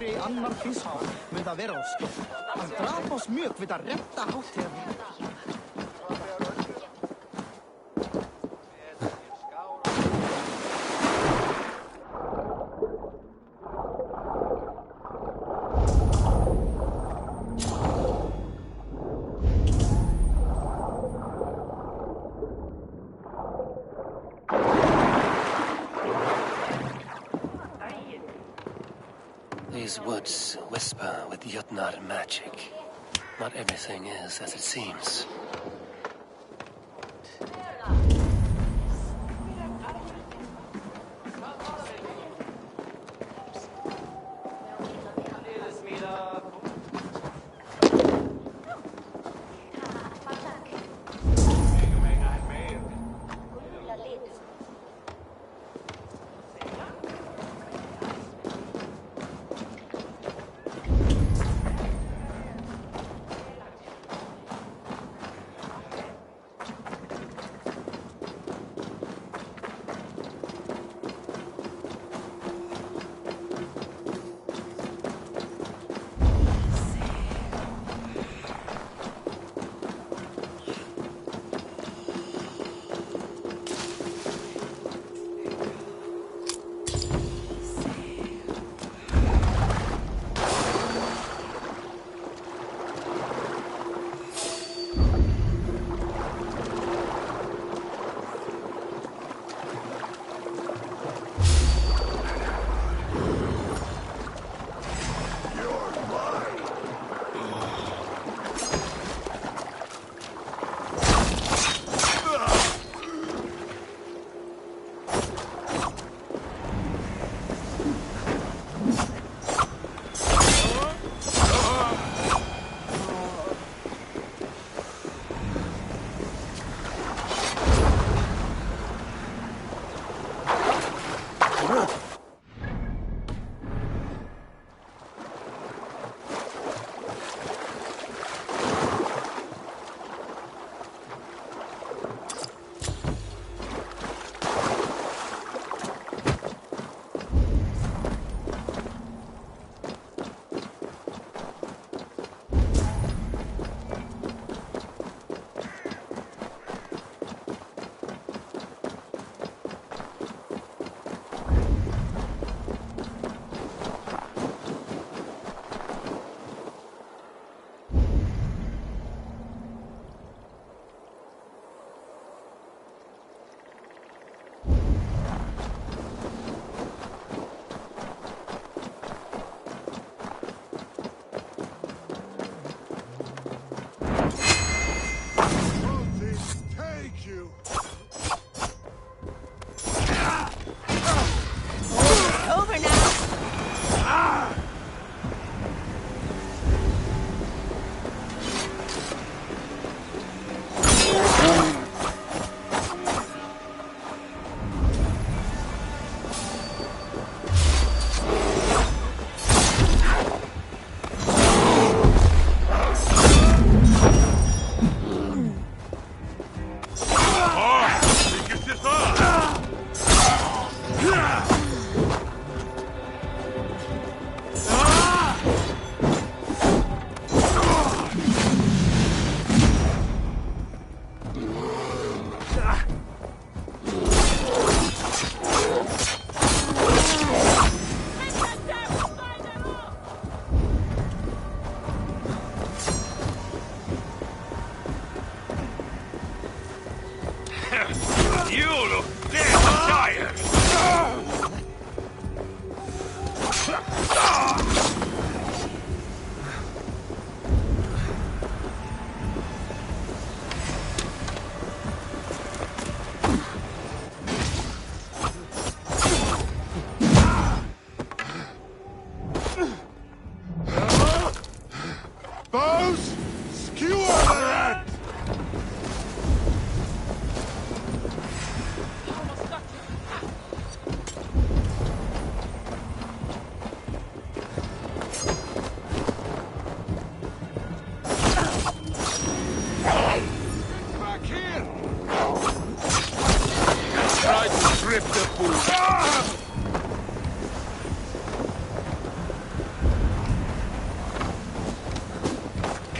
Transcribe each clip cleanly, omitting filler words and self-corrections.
aldrei annar fiskar mun það vera á skip. Hann drap oss mjög við að redda hátíðarnar. These woods whisper with Jötnar magic. Not everything is as it seems.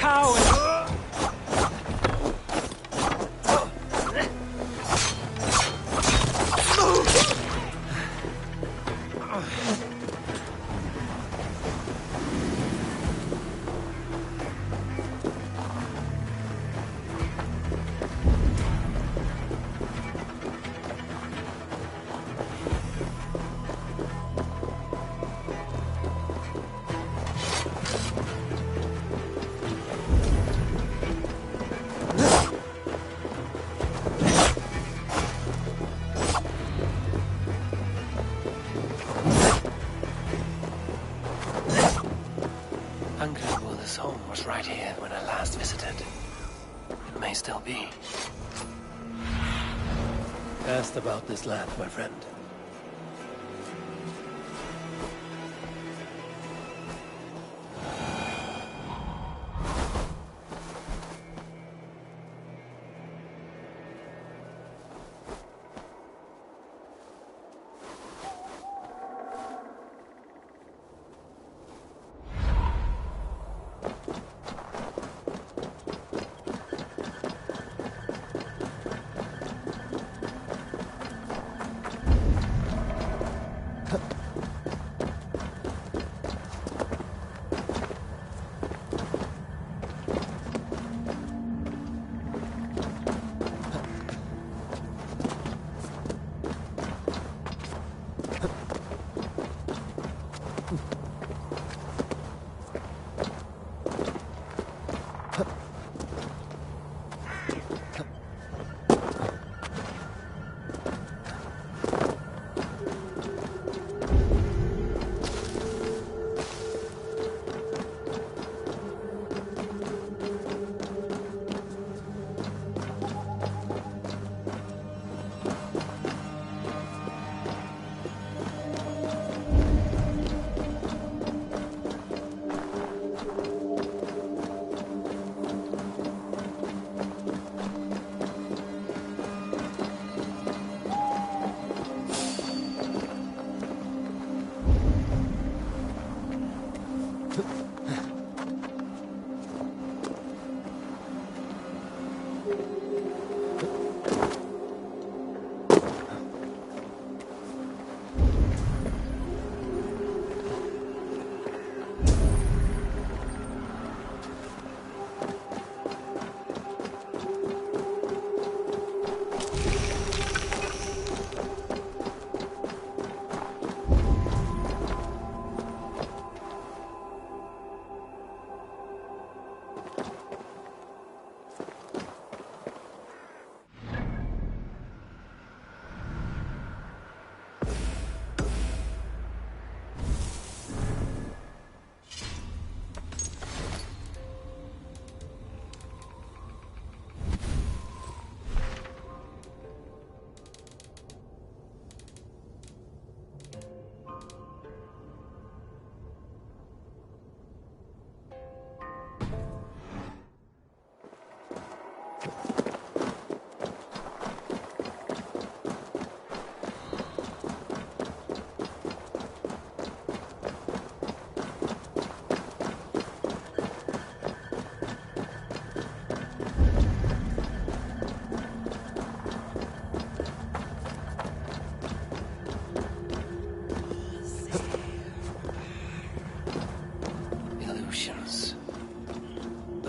coward! Angrabula's home was right here when I last visited. It may still be. Asked about this land, my friend.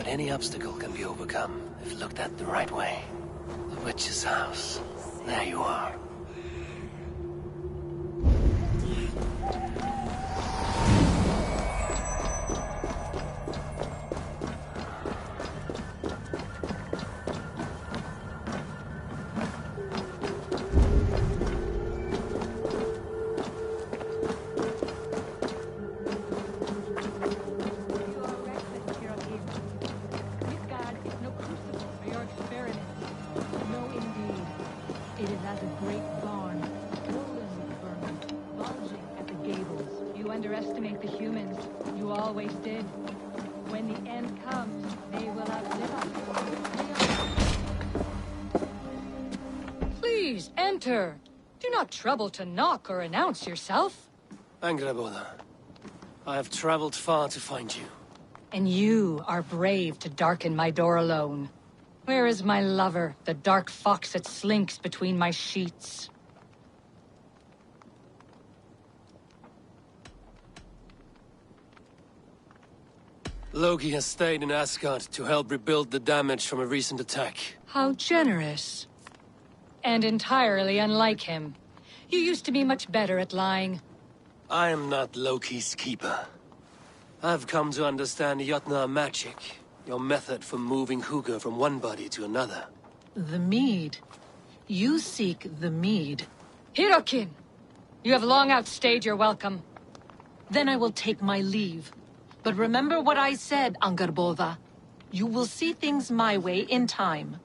Any obstacle can be overcome if looked at the right way. The witch's house. There you are. Underestimate the humans. You always did. When the end comes, they will outlive us. Please, enter. Do not trouble to knock or announce yourself. Angrabula, I have traveled far to find you. And you are brave to darken my door alone. Where is my lover, the dark fox that slinks between my sheets? Loki has stayed in Asgard to help rebuild the damage from a recent attack. How generous. And entirely unlike him. You used to be much better at lying. I am not Loki's keeper. I've come to understand Jotnar magic, your method for moving Hugr from one body to another. The mead. You seek the mead. Hirokin! You have long outstayed your welcome. Then I will take my leave. But remember what I said, Angarbova. You will see things my way in time.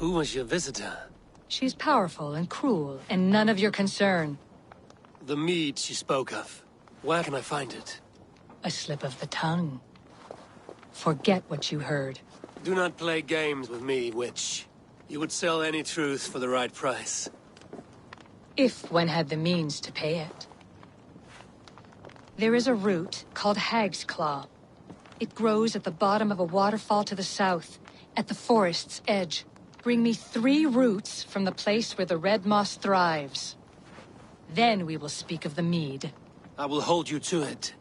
Who was your visitor? She's powerful and cruel, and none of your concern. The mead she spoke of. Where can I find it? A slip of the tongue. Forget what you heard. Do not play games with me, witch. You would sell any truth for the right price. If one had the means to pay it. There is a root called Hag's Claw. It grows at the bottom of a waterfall to the south, at the forest's edge. Bring me 3 roots from the place where the red moss thrives. Then we will speak of the mead. I will hold you to it.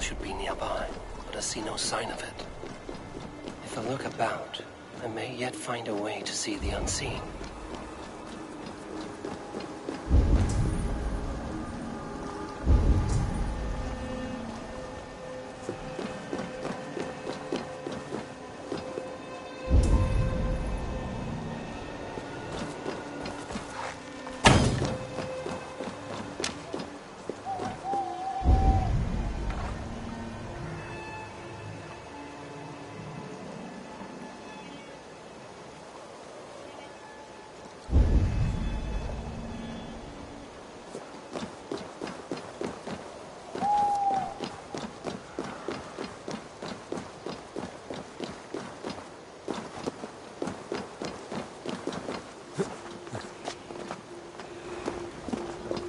should be nearby, but I see no sign of it. If I look about, I may yet find a way to see the unseen.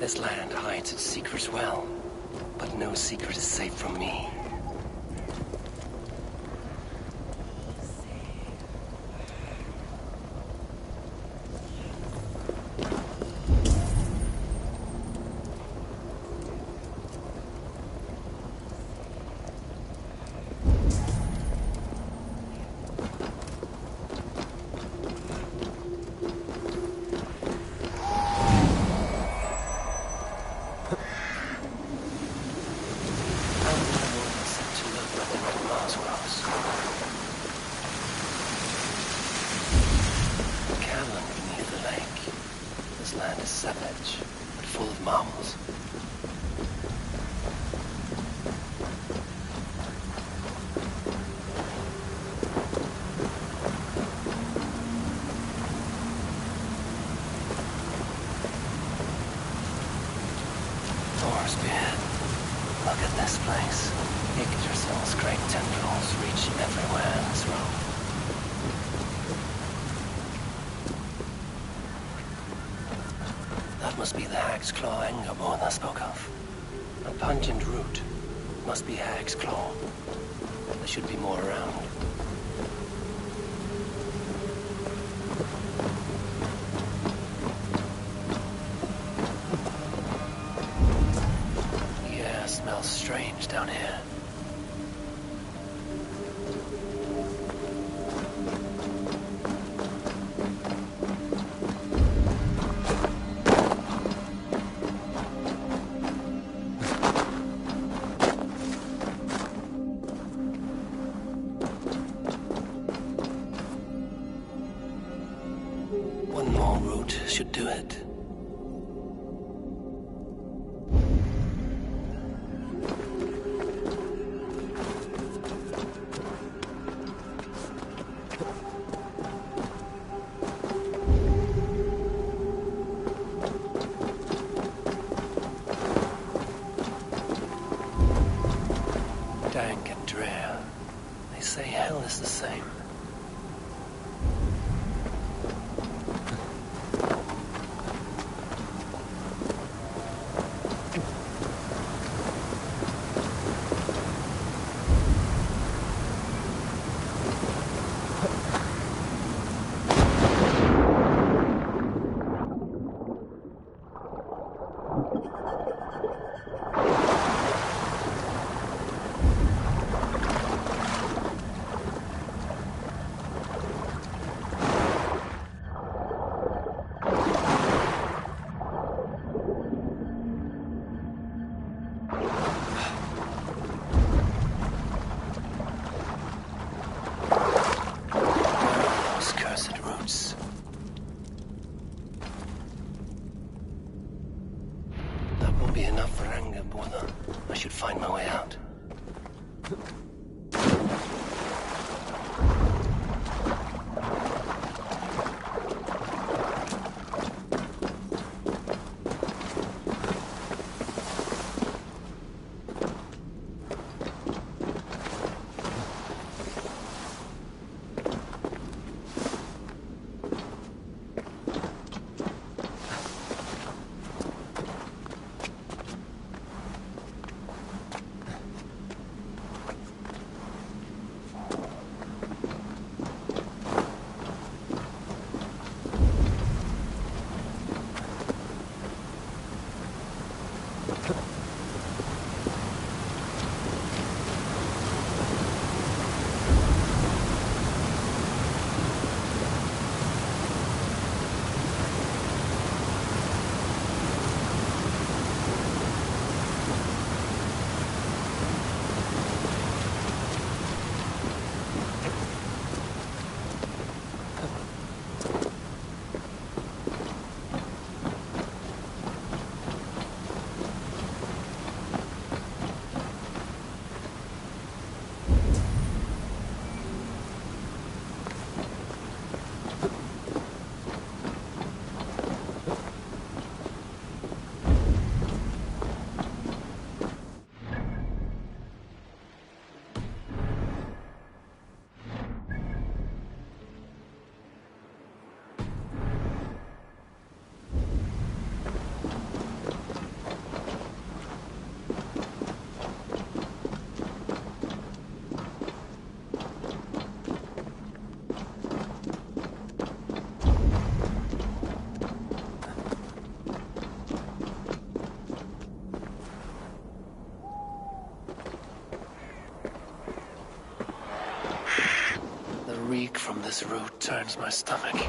This land hides its secrets well, but no secret is safe from me. Savage, but full of marvels. Thorsbeard, look at this place. Yggdrasil's great tendrils reach everywhere in this realm. That must be the Hag's Claw Engerborn I spoke of. A pungent root. Must be Hag's Claw. There should be more around. The air smells strange down here. One more route should do it. Dank and drear. They say hell is the same. Be enough for Angerborn. I should find my way out. This route turns my stomach.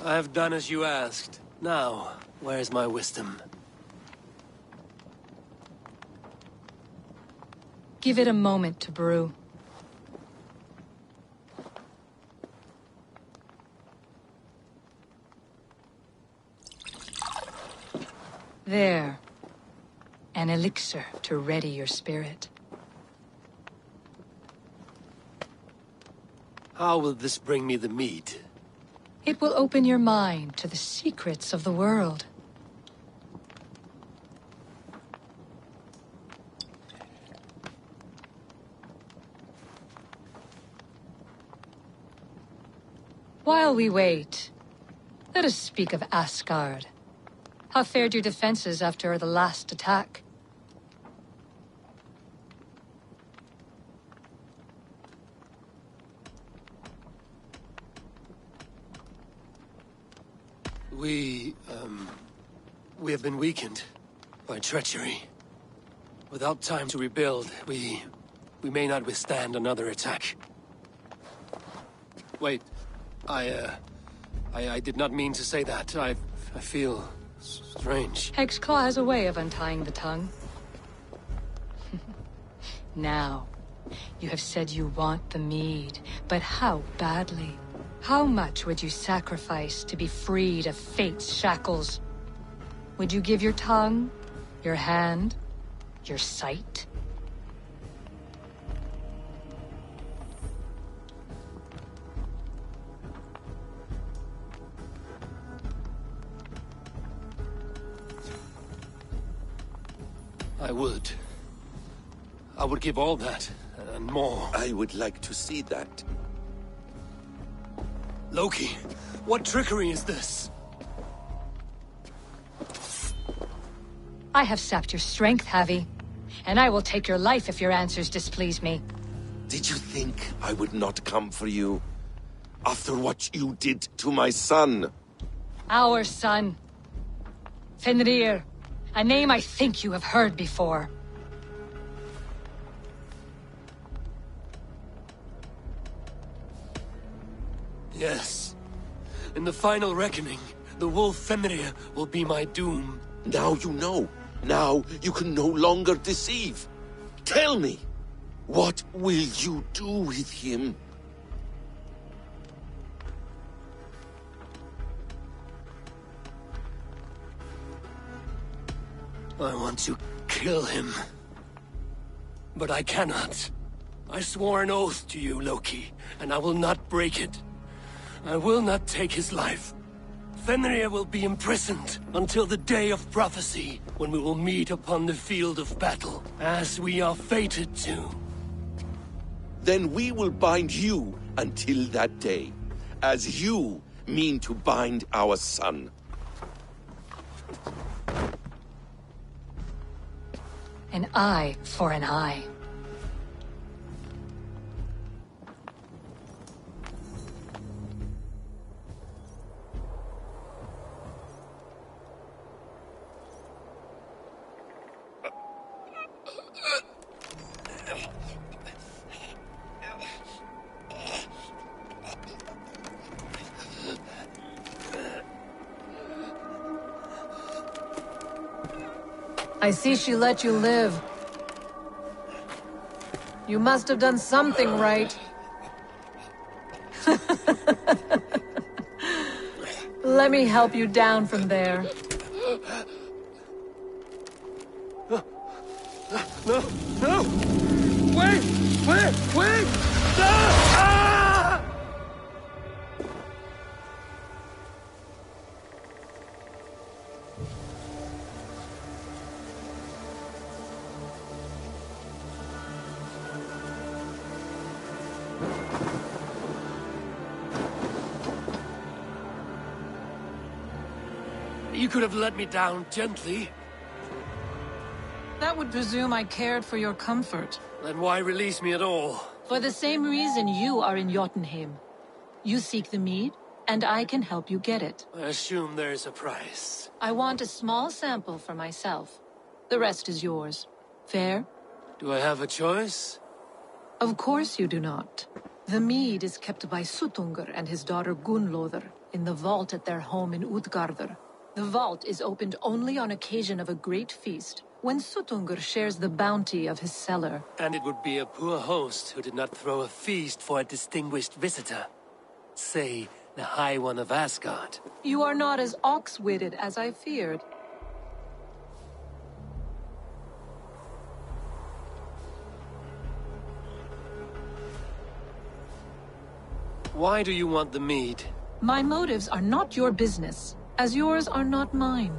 I have done as you asked. Now, Where's my wisdom? Give it a moment to brew. There. An elixir to ready your spirit. How will this bring me the mead? It will open your mind to the secrets of the world. While we wait, let us speak of Asgard. How fared your defenses after the last attack? We have been weakened by treachery. Without time to rebuild, we may not withstand another attack. Wait, I did not mean to say that. I feel strange. Hexclaw has a way of untying the tongue. Now, you have said you want the mead, but how badly? How much would you sacrifice to be freed of fate's shackles? Would you give your tongue, your hand, your sight? I would. I would give all that, and more. I would like to see that. Loki, what trickery is this? I have sapped your strength, Havi. And I will take your life if your answers displease me. Did you think I would not come for you? After what you did to my son? Our son. Fenrir. A name I think you have heard before. Yes. In the final reckoning, the wolf Fenrir will be my doom. Now you know. Now you can no longer deceive. Tell me, what will you do with him? I want to kill him. But I cannot. I swore an oath to you, Loki, and I will not break it. I will not take his life. Fenrir will be imprisoned until the day of prophecy, when we will meet upon the field of battle, as we are fated to. Then we will bind you until that day, as you mean to bind our son. An eye for an eye. I see she let you live. You must have done something right. Let me help you down from there. No! No! Wait! Wait! No! Ah! You could have let me down gently. That would presume I cared for your comfort. Then why release me at all? For the same reason you are in Jotunheim. You seek the mead, and I can help you get it. I assume there is a price. I want a small sample for myself. The rest is yours. Fair? Do I have a choice? Of course you do not. The mead is kept by Suttungr and his daughter Gunnlóðr in the vault at their home in Utgardr. The vault is opened only on occasion of a great feast, when Sutungur shares the bounty of his cellar. And it would be a poor host who did not throw a feast for a distinguished visitor. Say, the High One of Asgard. You are not as ox-witted as I feared. Why do you want the mead? My motives are not your business, as yours are not mine.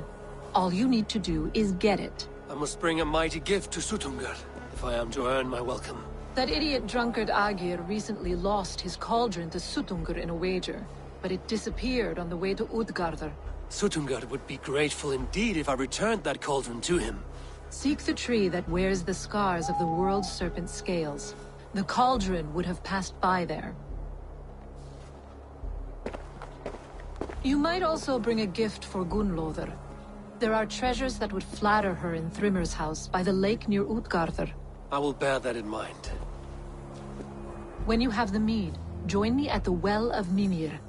All you need to do is get it. I must bring a mighty gift to Sutungur, if I am to earn my welcome. That idiot drunkard Agir recently lost his cauldron to Sutungur in a wager, but it disappeared on the way to Utgardr. Sutungur would be grateful indeed if I returned that cauldron to him. Seek the tree that wears the scars of the world's serpent scales. The cauldron would have passed by there. You might also bring a gift for Gunnlóðr. There are treasures that would flatter her in Thrimmer's house by the lake near Utgardr. I will bear that in mind. When you have the mead, join me at the Well of Mimir.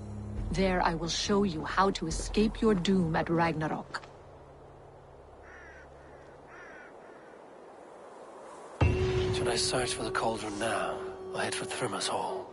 There I will show you how to escape your doom at Ragnarok. Should I search for the cauldron now, or head for Thrimmer's hall?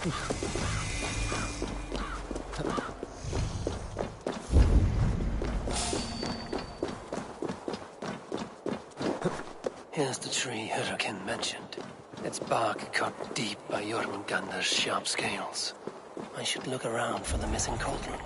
Here's the tree Hurricane mentioned. Its bark cut deep by Jormungandr's sharp scales. I should look around for the missing cauldron.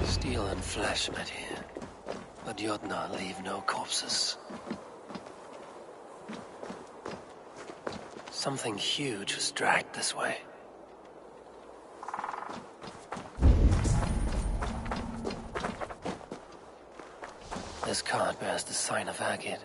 Steel and flesh met here, but Jotnar leave no corpses. Something huge was dragged this way. This card bears the sign of Agid.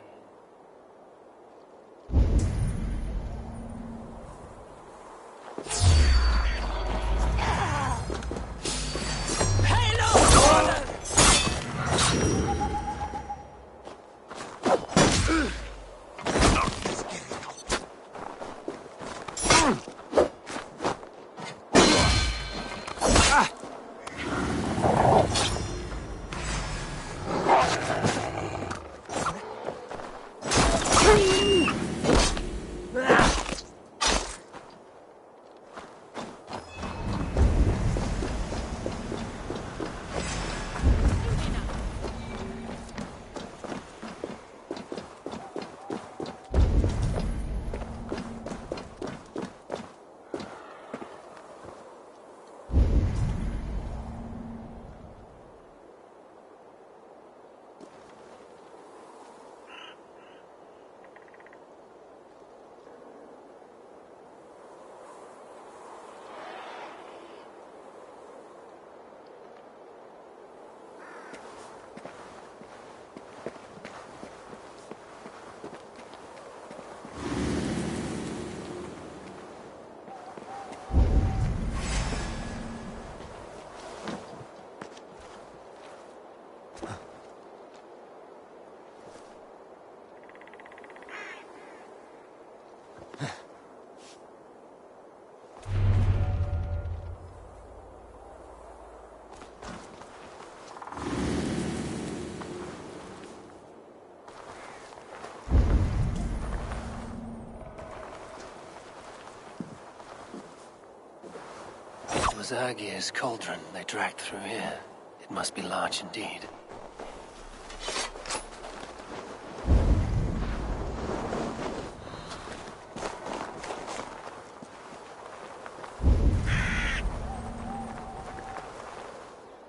was Agir's cauldron they dragged through here. It must be large indeed.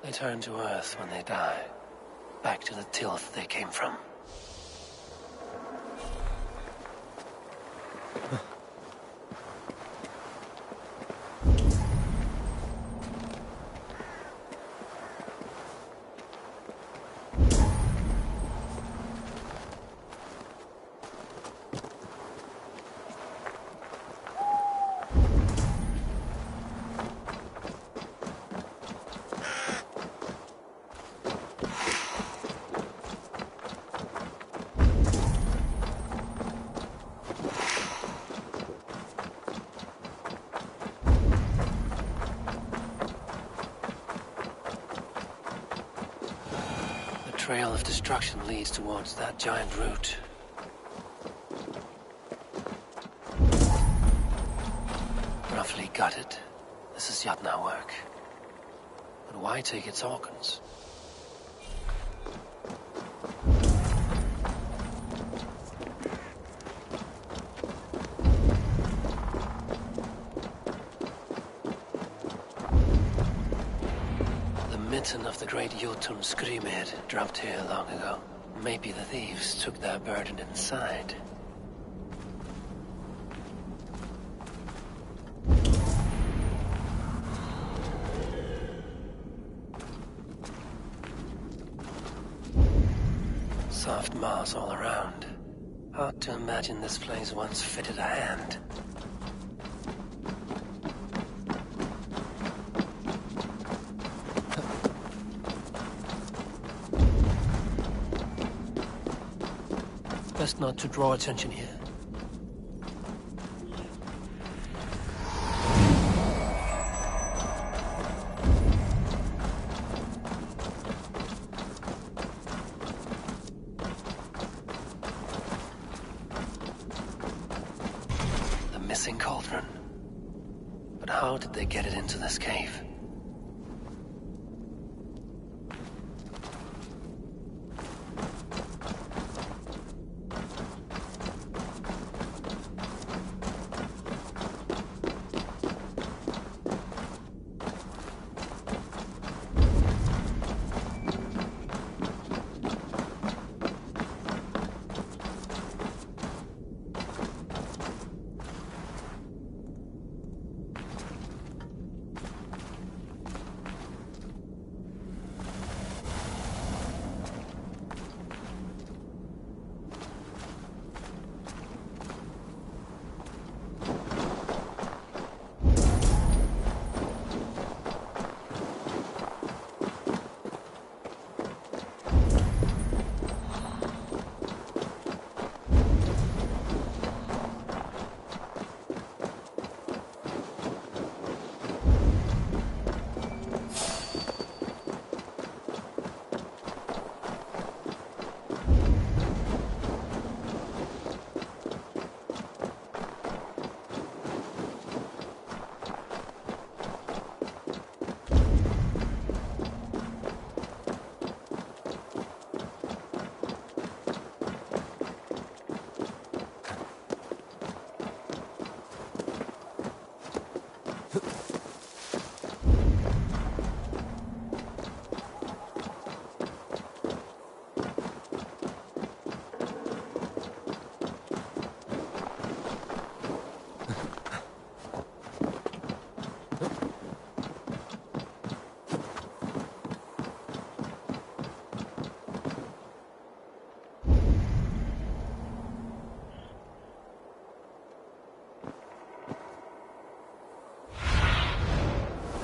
They turn to earth when they die, back to the tilth they came from. The trail of destruction leads towards that giant root. Roughly gutted. This is Yatna work. But why take its organs? Of the great Jotun Skrimir dropped here long ago. Maybe the thieves took their burden inside. Soft moss all around. Hard to imagine this place once fitted a hand. Best not to draw attention here. The missing cauldron. But how did they get it into this cave?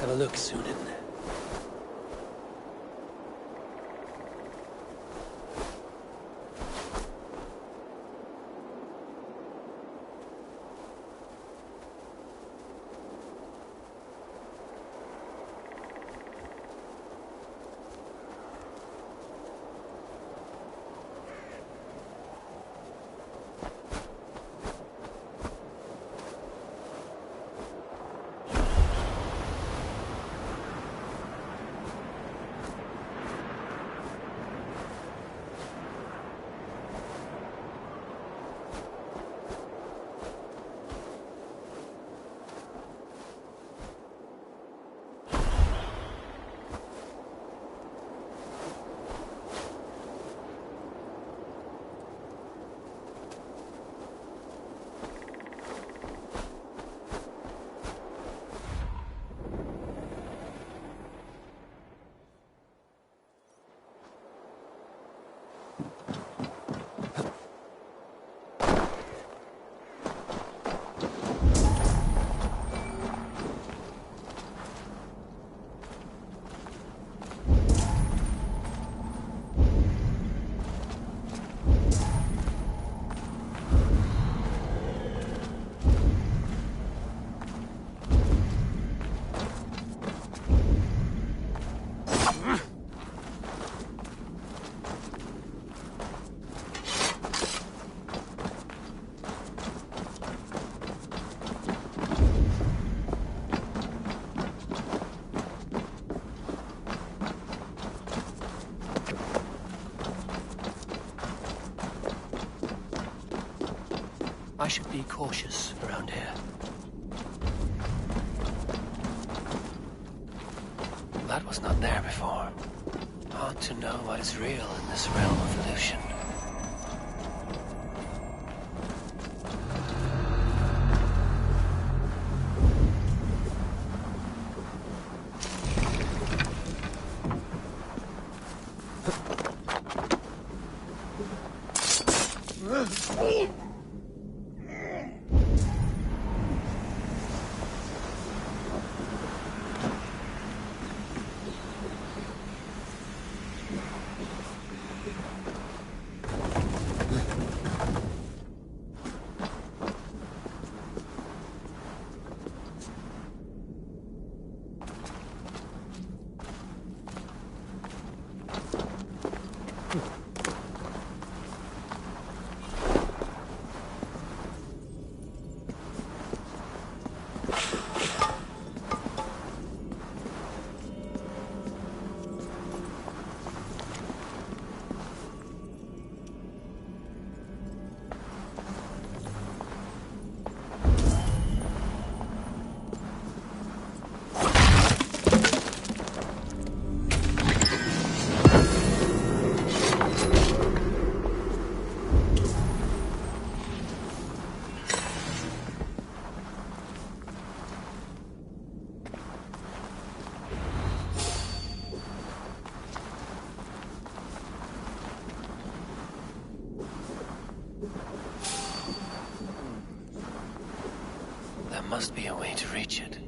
Have a look, Sunan. I should be cautious around here. That was not there before. Hard to know what is real in this realm of illusion. There must be a way to reach it.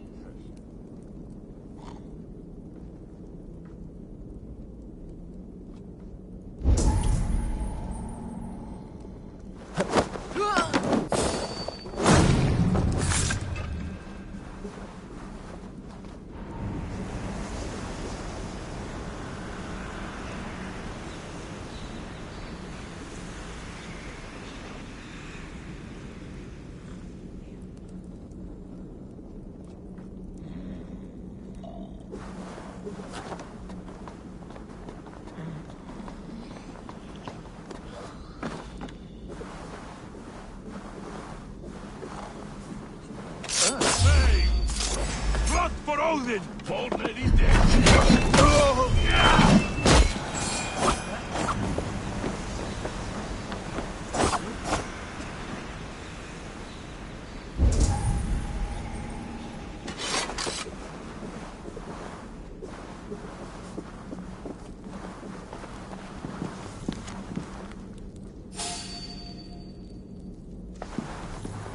For Odin! Already dead!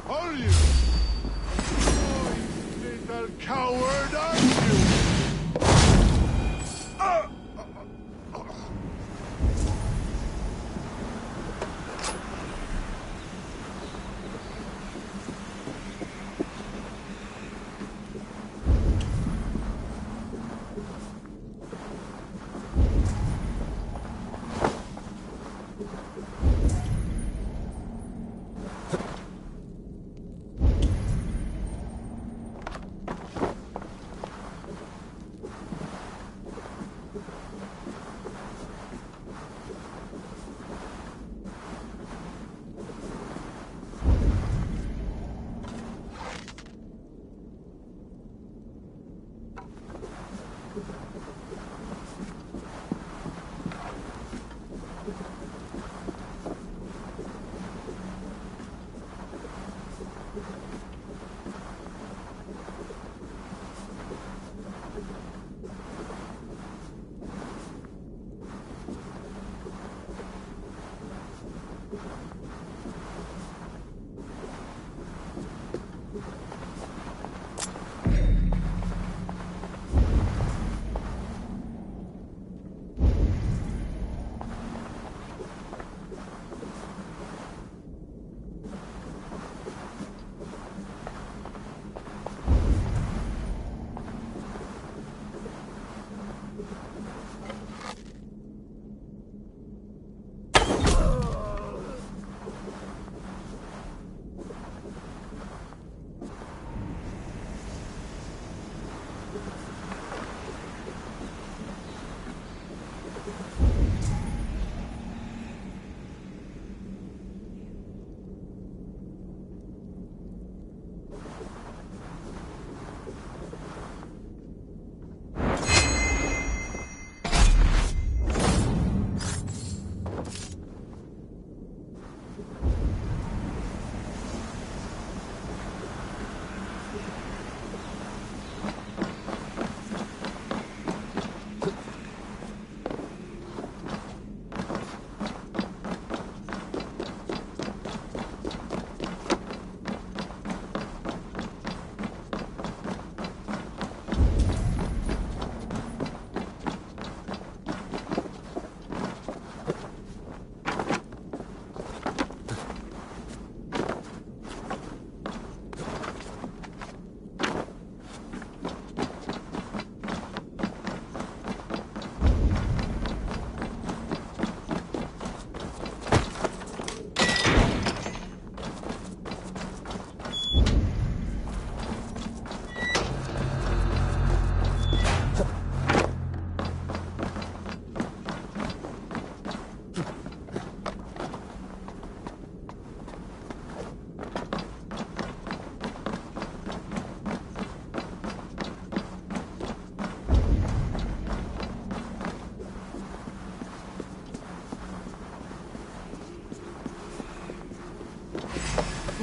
Are you? Oh, you little coward, are you?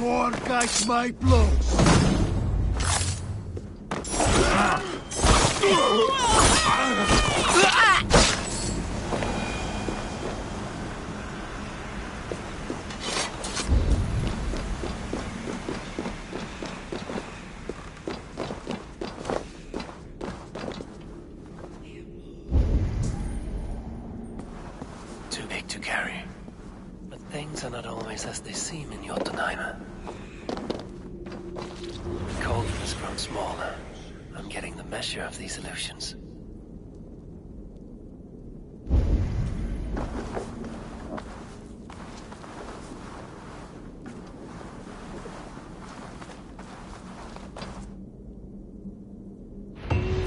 Thor guides my blows. Too big to carry. But things are not always as they seem in Jotunheim. The cauldron has grown smaller. I'm getting the measure of these illusions.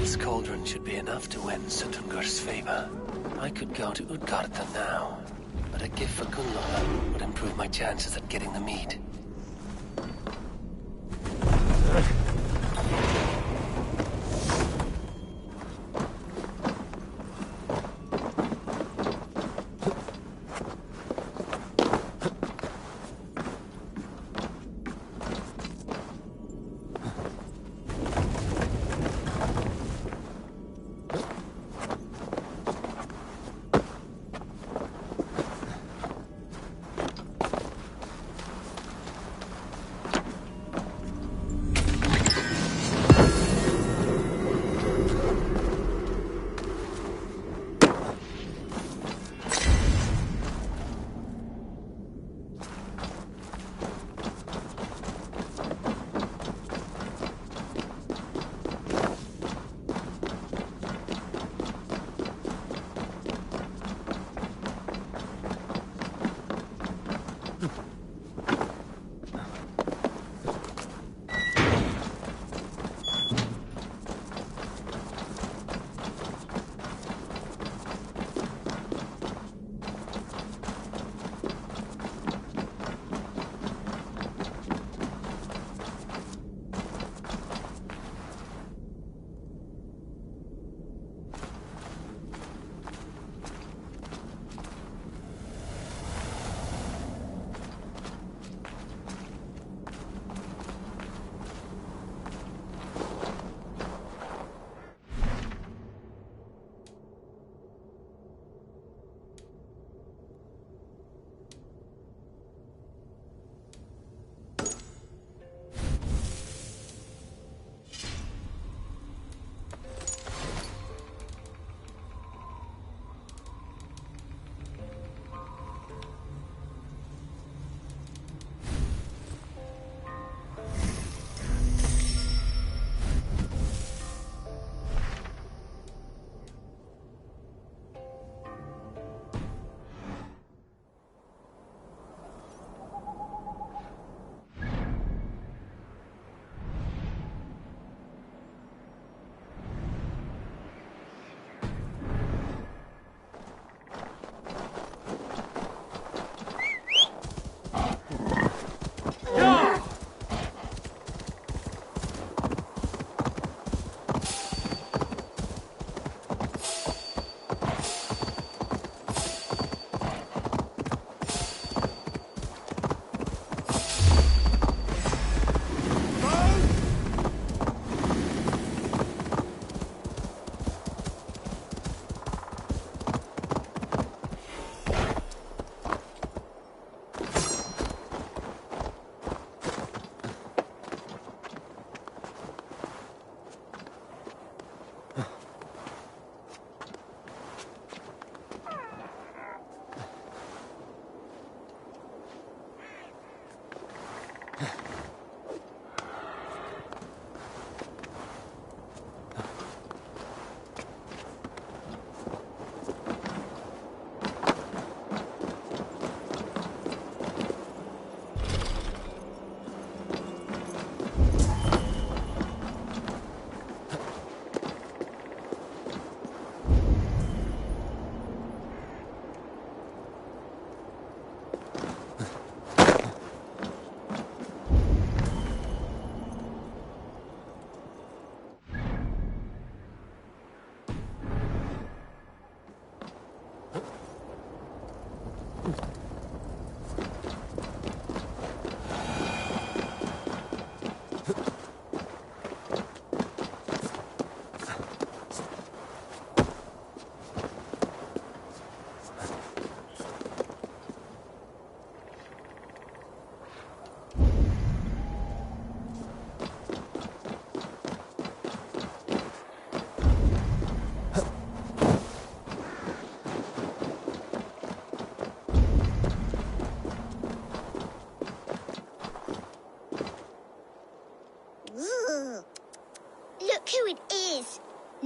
This cauldron should be enough to win Sutungur's favor. I could go to Utgarda now, but a gift for Gunnlaugur would improve my chances at getting the mead.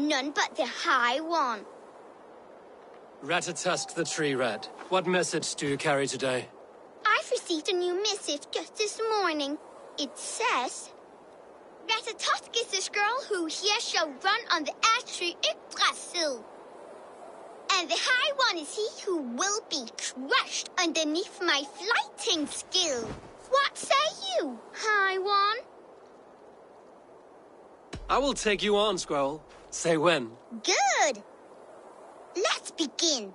none but the High One. Ratatusk the Tree Rat, what message do you carry today? I've received a new missive just this morning. It says, Ratatusk is this girl who here shall run on the ash tree Yggdrasil. And the High One is he who will be crushed underneath my flighting skill. What say you, High One? I will take you on, Squirrel. Say when. Good. Let's begin.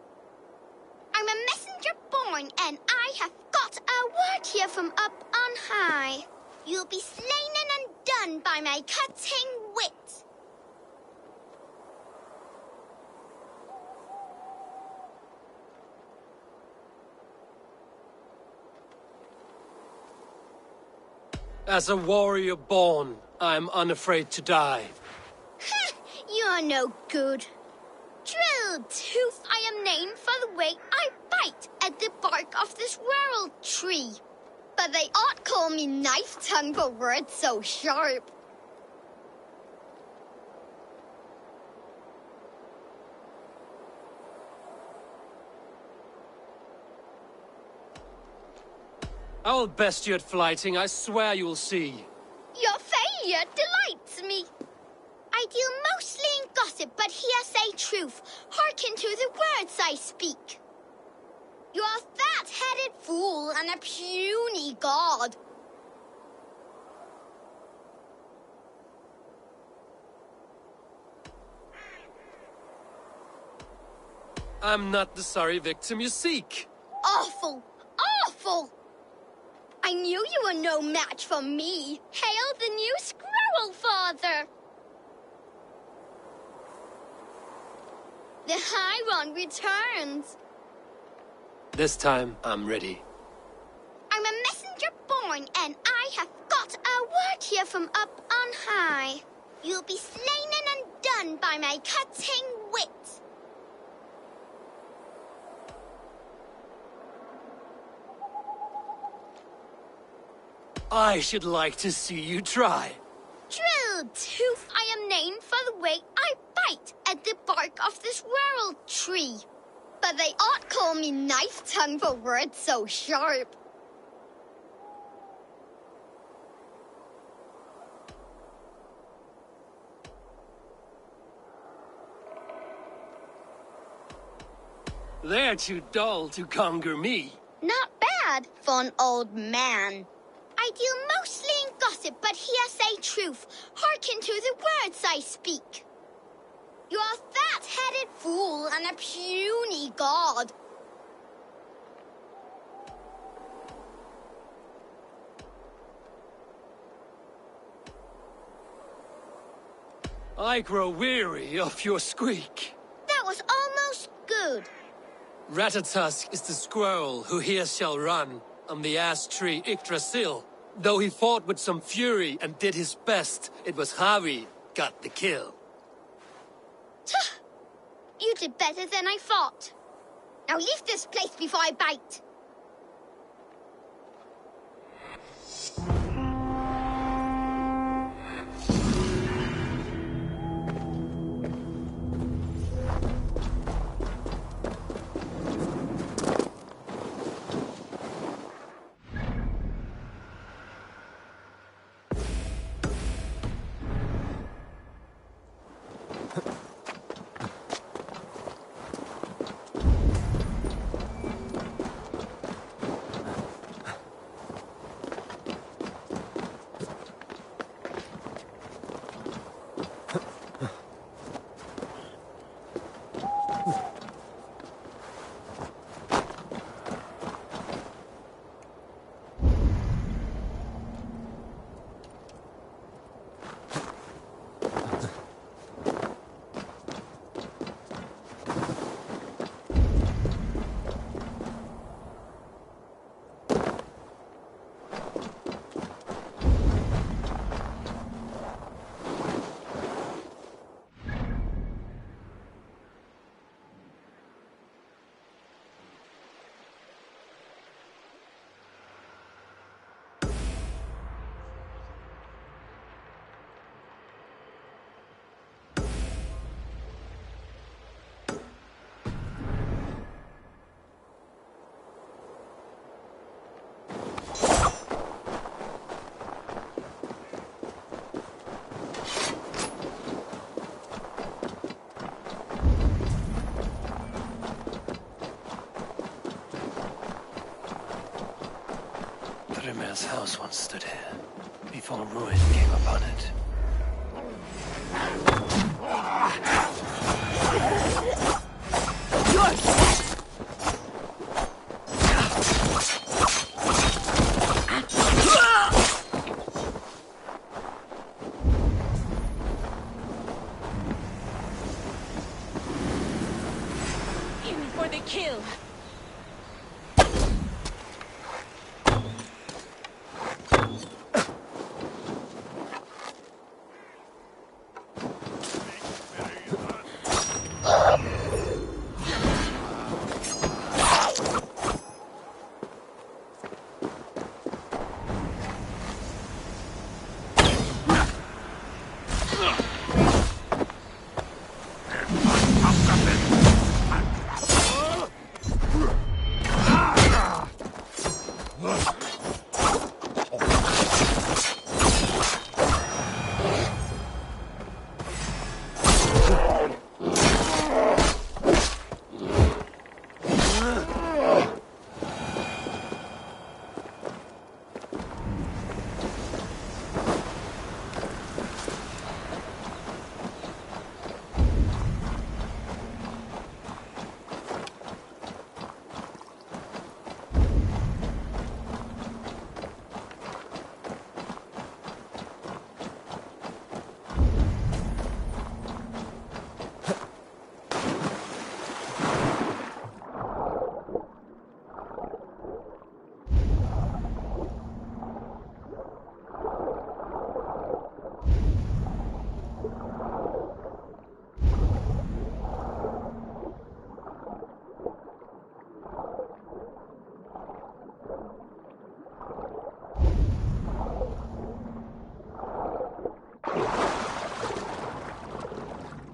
I'm a messenger born, and I have got a word here from up on high. You'll be slain and undone by my cutting wit. As a warrior born, I'm unafraid to die. You're no good. Drill Tooth I am named for the way I bite at the bark of this world tree. But they ought call me Knife Tongue for words so sharp. I will best you at flighting, I swear you will see. Your failure delights me. I deal mostly in gossip, but here say truth. Hearken to the words I speak. You're a fat-headed fool and a puny god. I'm not the sorry victim you seek. Awful! Awful! I knew you were no match for me. Hail the new Squirrel Father! The High One returns. This time, I'm ready. I'm a messenger born, and I have got a word here from up on high. You'll be slain and undone by my cutting wit. I should like to see you try. Drill Tooth I am named for the way I bite at the bark of this world tree. But they ought call me Knife Tongue for words so sharp. They're too dull to conquer me. Not bad for an old man. I deal mostly in gossip, but here say truth. Hearken to the words I speak. You're a fat-headed fool and a puny god. I grow weary of your squeak. That was almost good. Ratatusk is the squirrel who here shall run on the ash tree Yggdrasil. Though he fought with some fury and did his best, it was Harvey got the kill. You did better than I thought. Now leave this place before I bite. Thrimmir's house once stood here, before ruin came upon it. In for the kill!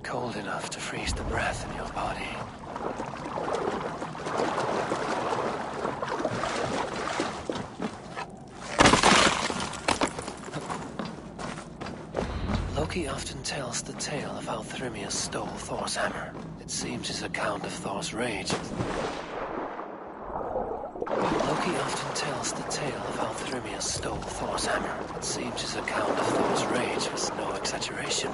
Cold enough to freeze the breath in your body. Loki often tells the tale of how Thrymir stole Thor's hammer. It seems his account of Thor's rage. Loki often tells the tale of how Thrymir stole Thor's hammer. It seems his account of Thor's rage was no exaggeration.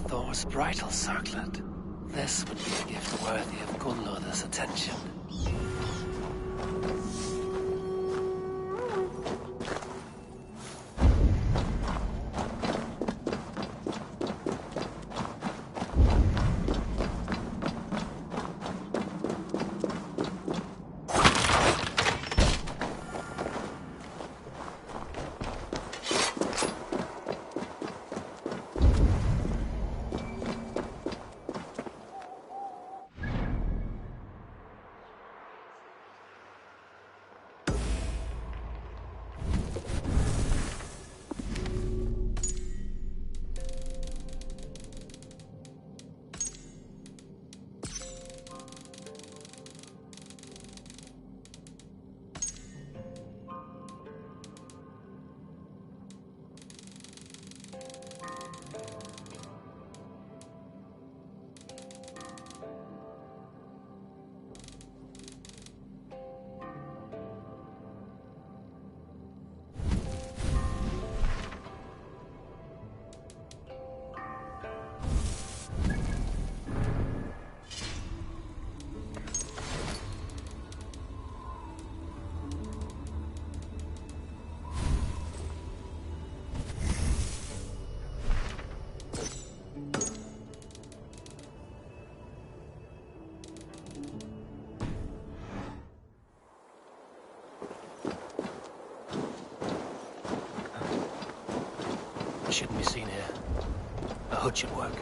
Thor's bridal circlet. This would be a gift worthy of Gunnlod's attention. Shouldn't be seen here. A hood should work.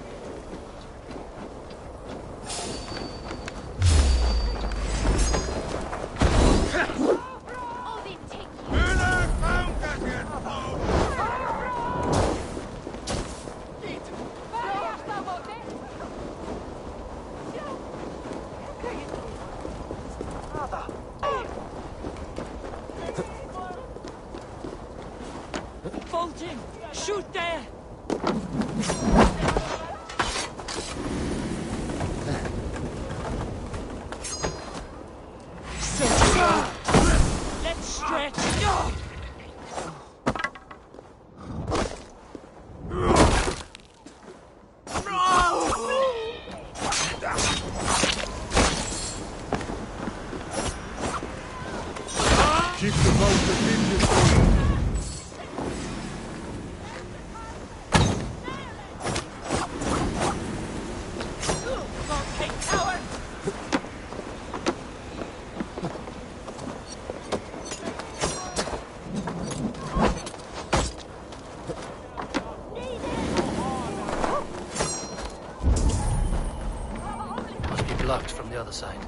blocked from the other side.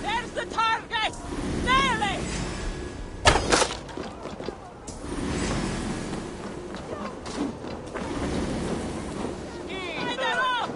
There's the target! Nail it! Light them up!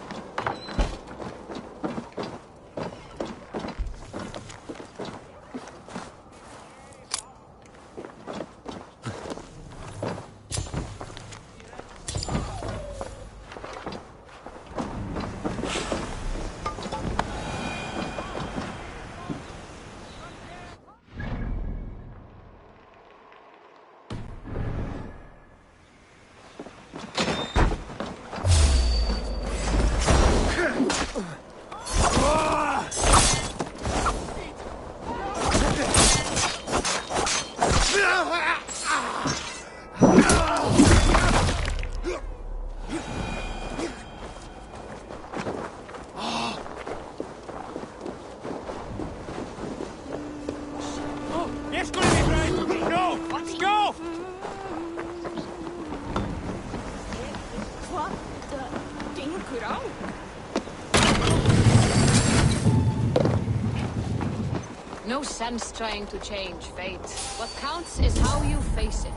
No sense trying to change fate. What counts is how you face it.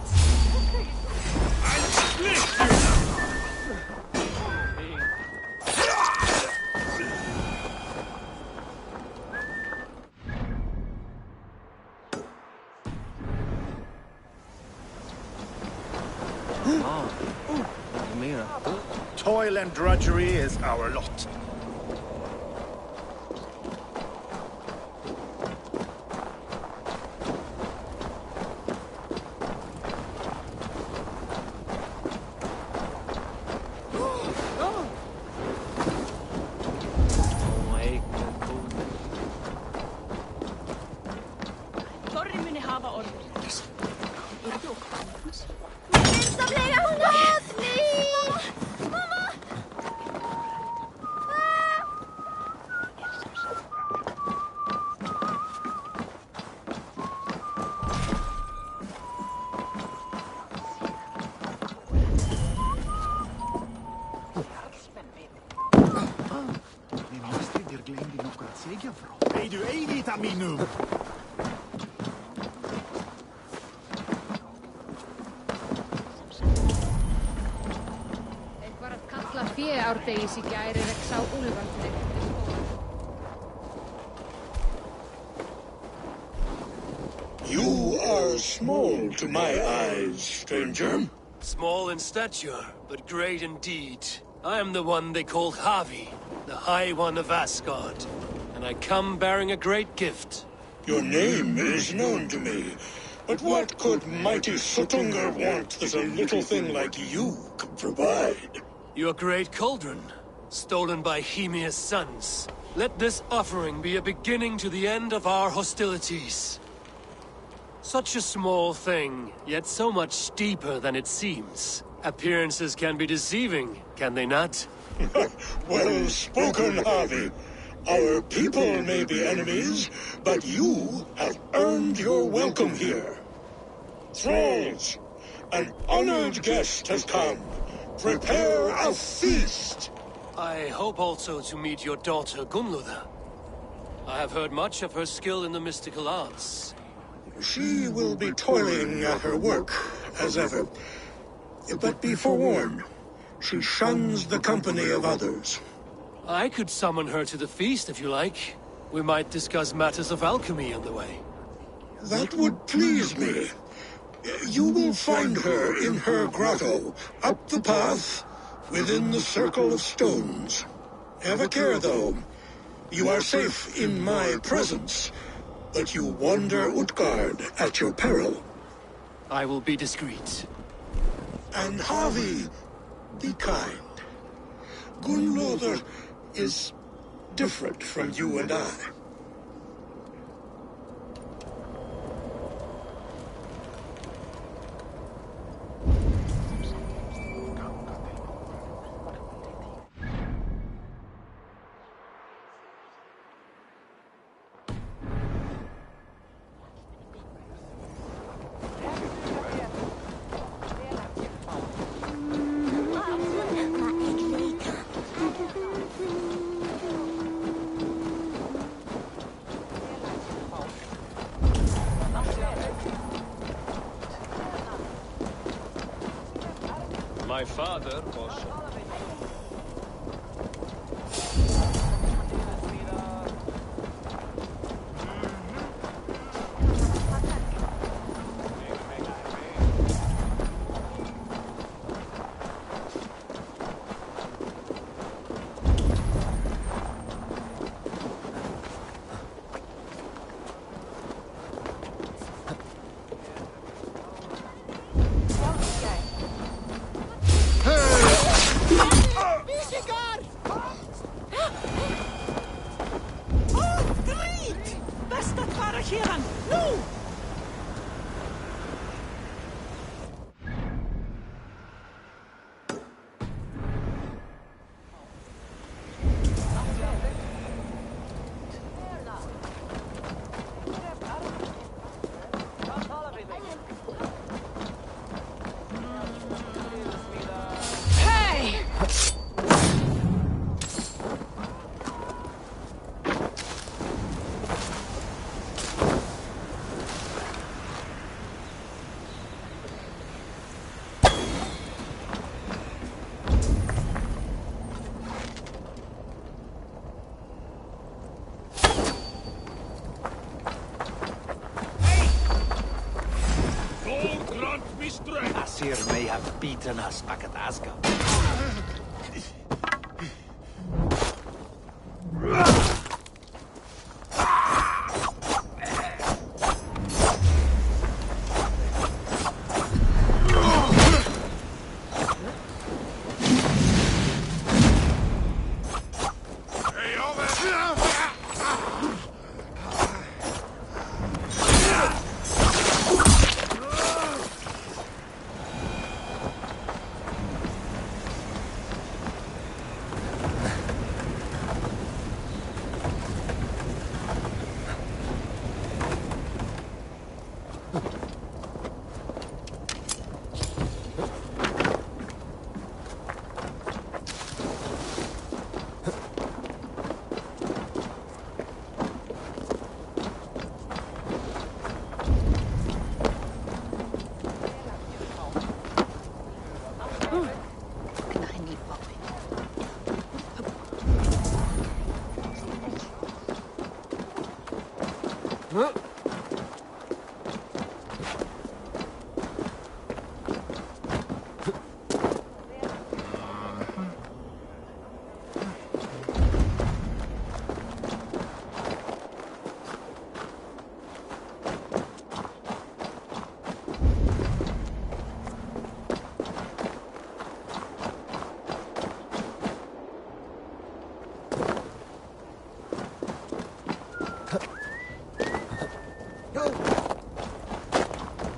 Toil and drudgery is our lot. Ei du ei vita minun! Et varat kalla fiearteisi käirireksau ulvartele. You are small to my eyes, stranger. Small in stature, but great in deed. I am the one they call Havi, the High One of Asgard. And I come bearing a great gift. Your name is known to me. But what could mighty Suttungr want that a little thing like you could provide? Your great cauldron, stolen by Hymir's sons. Let this offering be a beginning to the end of our hostilities. Such a small thing, yet so much deeper than it seems. Appearances can be deceiving, can they not? Well spoken, Harvey. Our people may be enemies, but you have earned your welcome here. Thralls, an honored guest has come. Prepare a feast. I hope also to meet your daughter Gunnlóða. I have heard much of her skill in the mystical arts. She will be toiling at her work, as ever. But be forewarned, she shuns the company of others. I could summon her to the feast if you like. We might discuss matters of alchemy on the way. That would please me. You will find her in her grotto, up the path, within the circle of stones. Have a care, though. You are safe in my presence, but you wander Utgard at your peril. I will be discreet. And Harvey, be kind. Gunnlóður is different from you and I. My father was... Asir may have beaten us back at Asgard.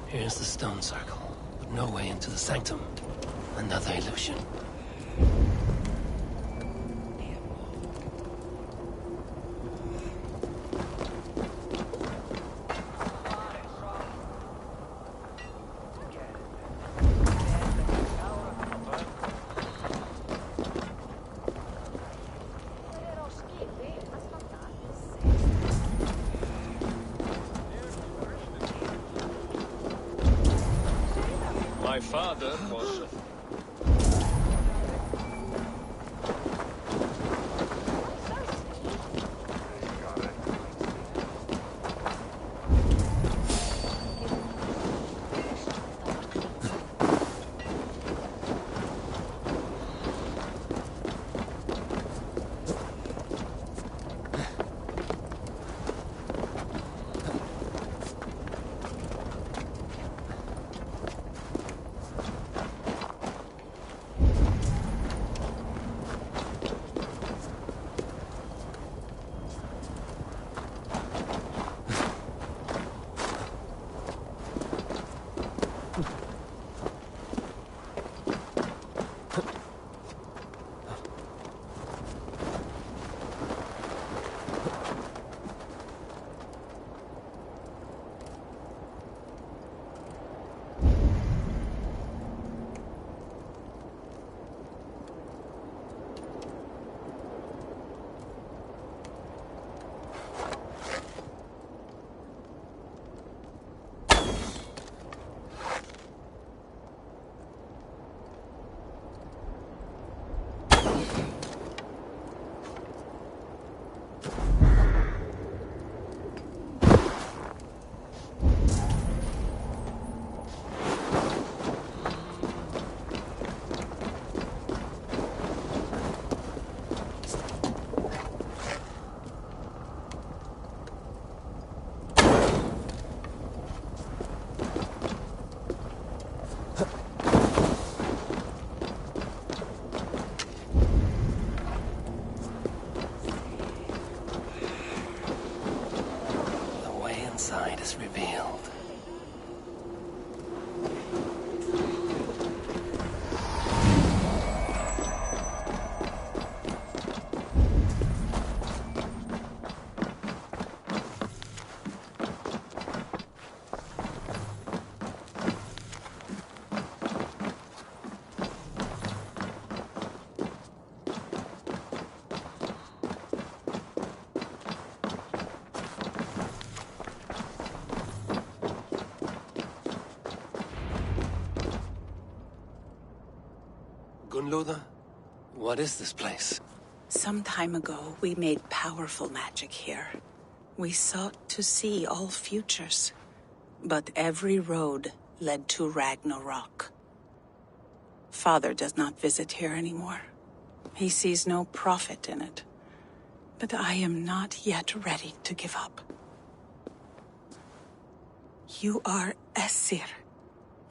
Here's the stone circle, but no way into the sanctum. Another illusion. My father was... Gunlother? What is this place? Some time ago, we made powerful magic here. We sought to see all futures. But every road led to Ragnarok. Father does not visit here anymore. He sees no profit in it. But I am not yet ready to give up. You are Esir.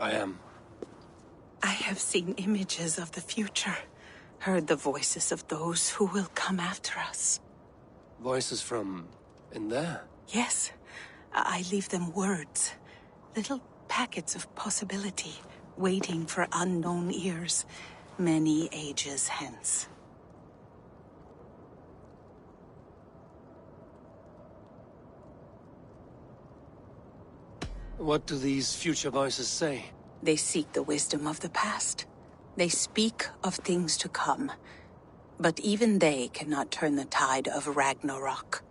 I am. I have seen images of the future, heard the voices of those who will come after us. Voices from in there? Yes, I leave them words. Little packets of possibility, waiting for unknown ears, many ages hence. What do these future voices say? They seek the wisdom of the past. They speak of things to come. But even they cannot turn the tide of Ragnarok.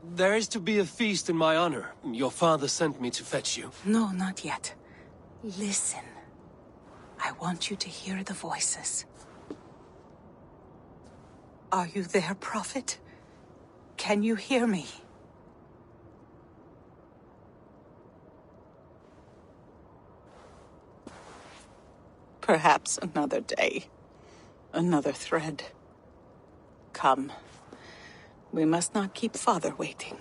There is to be a feast in my honor. Your father sent me to fetch you. No, not yet. Listen. I want you to hear the voices. Are you there, Prophet? Can you hear me? Perhaps another day. Another thread. Come. We must not keep Father waiting.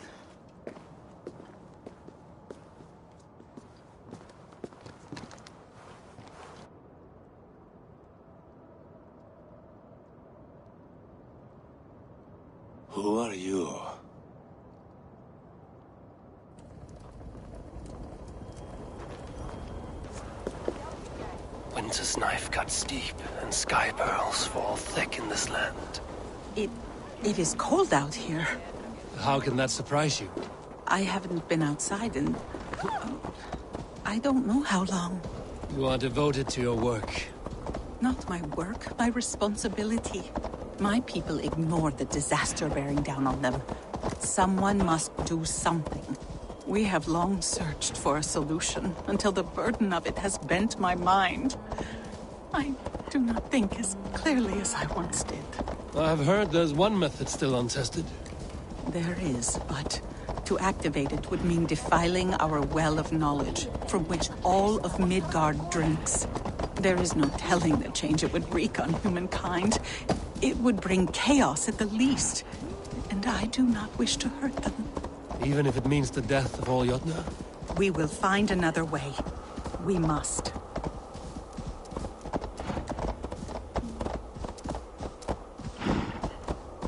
Who are you? Winter's knife cuts deep, and sky pearls fall thick in this land. It is cold out here. How can that surprise you? I haven't been outside in... I don't know how long. You are devoted to your work. Not my work, my responsibility. My people ignore the disaster bearing down on them. Someone must do something. We have long searched for a solution, until the burden of it has bent my mind. I do not think as clearly as I once did. I've heard there's one method still untested. There is, but to activate it would mean defiling our well of knowledge, from which all of Midgard drinks. There is no telling the change it would wreak on humankind. It would bring chaos at the least, and I do not wish to hurt them. Even if it means the death of all Jotnar? We will find another way. We must.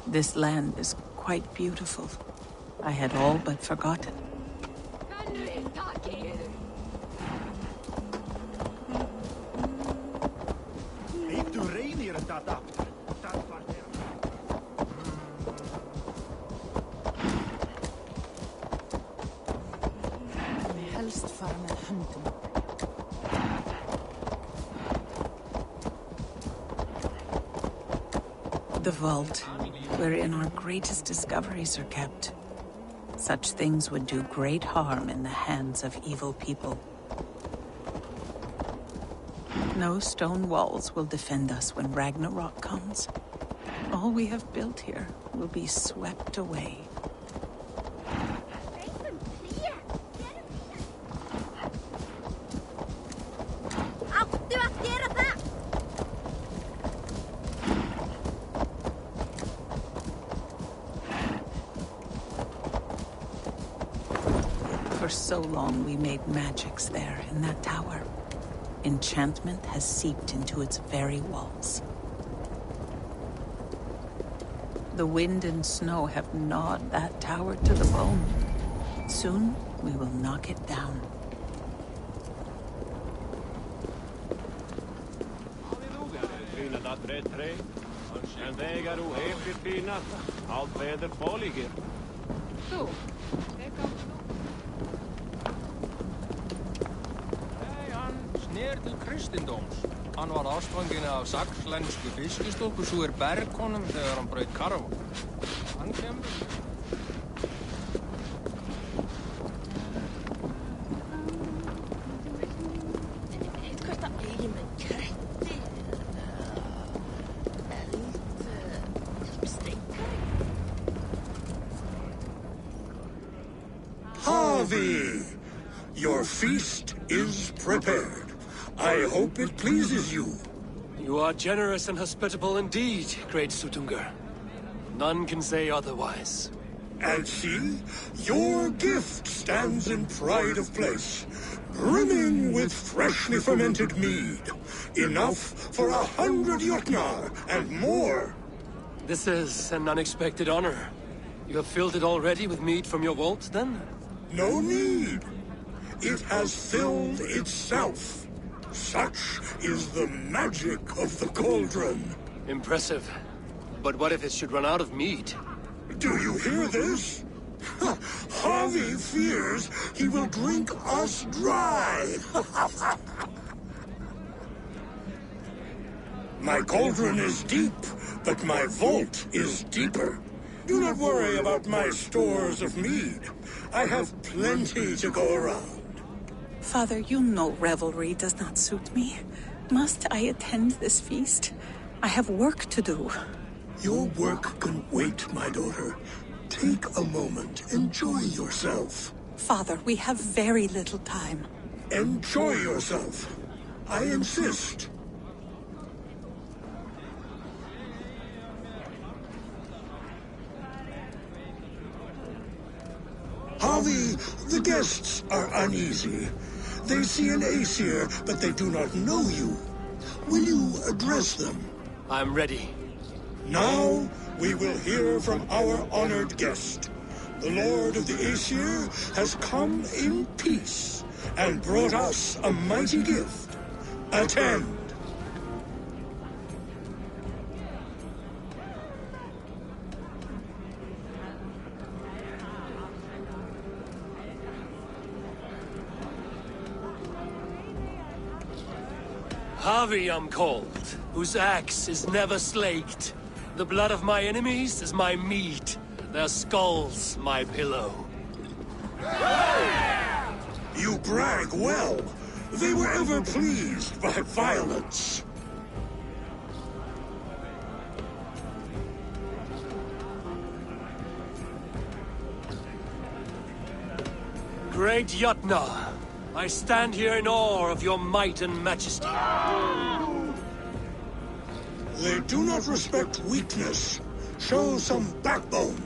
This land is quite beautiful. I had all but forgotten. Heeft u reindeer dat af? Helst fara med hunden. The vault, wherein our greatest discoveries are kept. Such things would do great harm in the hands of evil people. No stone walls will defend us when Ragnarok comes. All we have built here will be swept away. For so long we made magics there in that tower. Enchantment has seeped into its very walls. The wind and snow have gnawed that tower to the bone. Soon we will knock it down. Sneri til kristindóms. Hann var ástfanginn af saxlensku fiskistólku svo bergkonum þegar hann braut karfa. Hann kemur. Eitthvað eiginlega kætti. Your feast is prepared. I hope it pleases you. You are generous and hospitable indeed, great Sutungur. None can say otherwise. And see, your gift stands in pride of place, brimming with freshly fermented mead. Enough for 100 Jotnar and more. This is an unexpected honor. You have filled it already with mead from your vault, then? No need. It has filled itself. Such is the magic of the cauldron. Impressive. But what if it should run out of mead? Do you hear this? Harvey fears he will drink us dry. My cauldron is deep, but my vault is deeper. Do not worry about my stores of mead. I have plenty to go around. Father, you know revelry does not suit me. Must I attend this feast? I have work to do. Your work can wait, my daughter. Take a moment. Enjoy yourself. Father, we have very little time. Enjoy yourself. I insist. Harvey, the guests are uneasy. They see an Aesir, but they do not know you. Will you address them? I'm ready. Now, we will hear from our honored guest. The Lord of the Aesir has come in peace and brought us a mighty gift. Attend. Harvey I'm called, whose axe is never slaked. The blood of my enemies is my meat, their skulls my pillow. You brag well. They were ever pleased by violence. Great Jotnar, I stand here in awe of your might and majesty. They do not respect weakness. Show some backbone.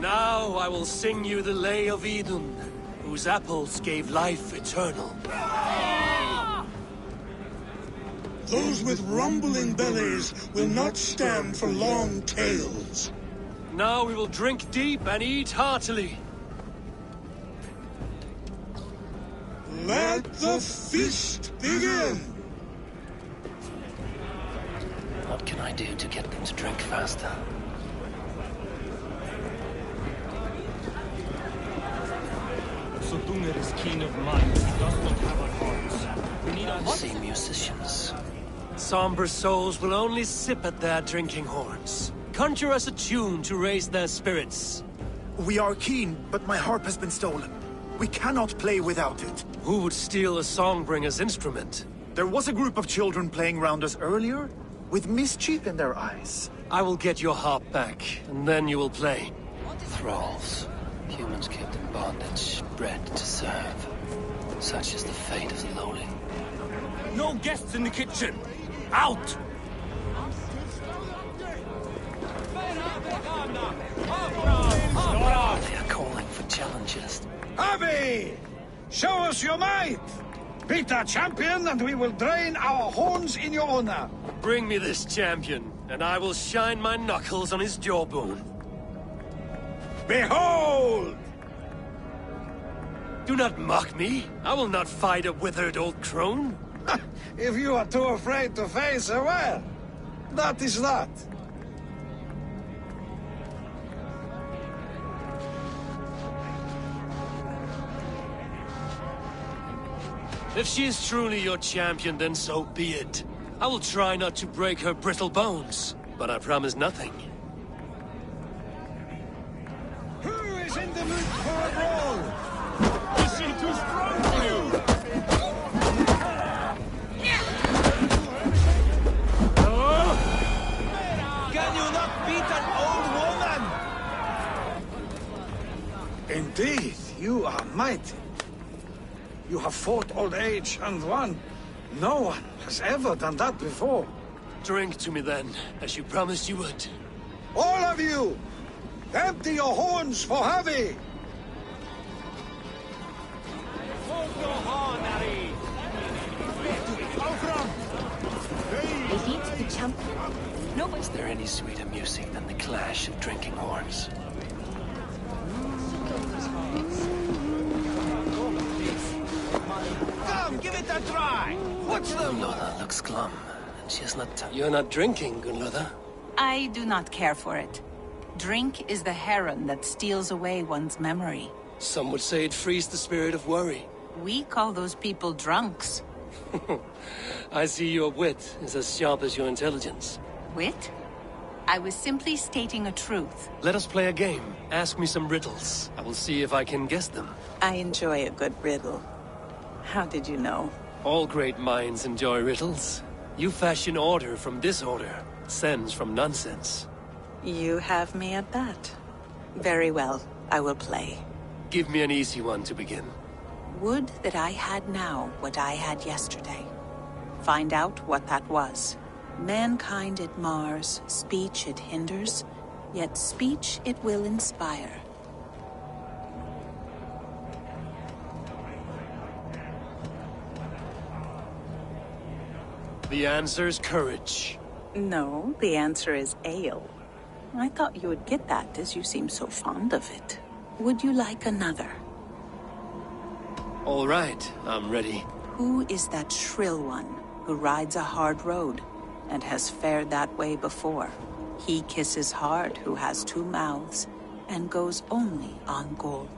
Now I will sing you the lay of Idun, whose apples gave life eternal. Those with rumbling bellies will not stand for long tales. Now we will drink deep and eat heartily. Let the feast begin! What can I do to get them to drink faster? Sutungur is keen of mind. He does not have our hearts. We need our See musicians. Somber souls will only sip at their drinking horns. Conjure us a tune to raise their spirits. We are keen, but my harp has been stolen. We cannot play without it. Who would steal a songbringer's instrument? There was a group of children playing round us earlier, with mischief in their eyes. I will get your harp back, and then you will play. Thralls. Humans kept in bondage, bred to serve. Such is the fate of the lowly. No guests in the kitchen! Out! They are calling for challenges. Harvey! Show us your might! Beat our champion and we will drain our horns in your honor. Bring me this champion, and I will shine my knuckles on his jawbone. Behold! Do not mock me. I will not fight a withered old crone. If you are too afraid to face her, well, that is that. If she is truly your champion, then so be it. I will try not to break her brittle bones, but I promise nothing. Who is in the mood for a brawl? Is she too strong for you? mighty. You have fought old age and won. No one has ever done that before. Drink to me then, as you promised you would. All of you! Empty your horns for Javi! Elite the champion. Is there any sweeter music than the clash of drinking horns? Come, give it a try! What's the... Gunloda looks glum, and she is not... You're not drinking, Gunloda? I do not care for it. Drink is the heron that steals away one's memory. Some would say it frees the spirit of worry. We call those people drunks. I see your wit is as sharp as your intelligence. Wit? I was simply stating a truth. Let us play a game. Ask me some riddles. I will see if I can guess them. I enjoy a good riddle. How did you know? All great minds enjoy riddles. You fashion order from disorder, sense from nonsense. You have me at that. Very well, I will play. Give me an easy one to begin. Would that I had now what I had yesterday. Find out what that was. Mankind it mars, speech it hinders, yet speech it will inspire. The answer's courage. No, the answer is ale. I thought you would get that, as you seem so fond of it. Would you like another? All right, I'm ready. Who is that shrill one who rides a hard road and has fared that way before? He kisses hard who has two mouths and goes only on gold.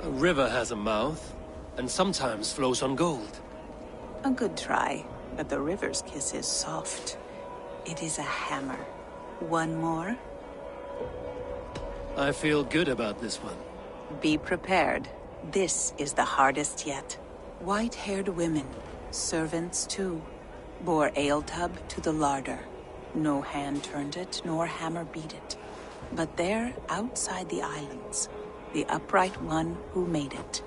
A river has a mouth, and sometimes flows on gold. A good try, but the river's kiss is soft. It is a hammer. One more? I feel good about this one. Be prepared. This is the hardest yet. White-haired women, servants too, bore ale tub to the larder. No hand turned it, nor hammer beat it. But there, outside the islands, the upright one who made it.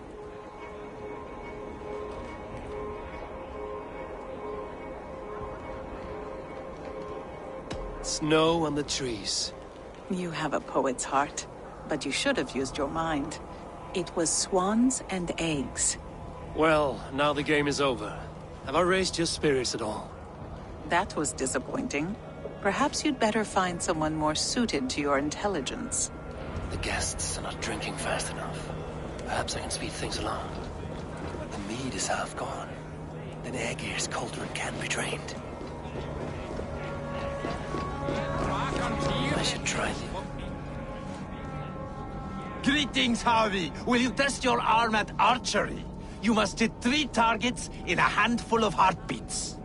Snow on the trees. You have a poet's heart, but you should have used your mind. It was swans and eggs. Well, now the game is over. Have I raised your spirits at all? That was disappointing. Perhaps you'd better find someone more suited to your intelligence. The guests are not drinking fast enough. Perhaps I can speed things along. The mead is half gone. Then Aegir's cauldron can be drained. I should try the... Greetings, Harvey. Will you test your arm at archery? You must hit 3 targets in a handful of heartbeats.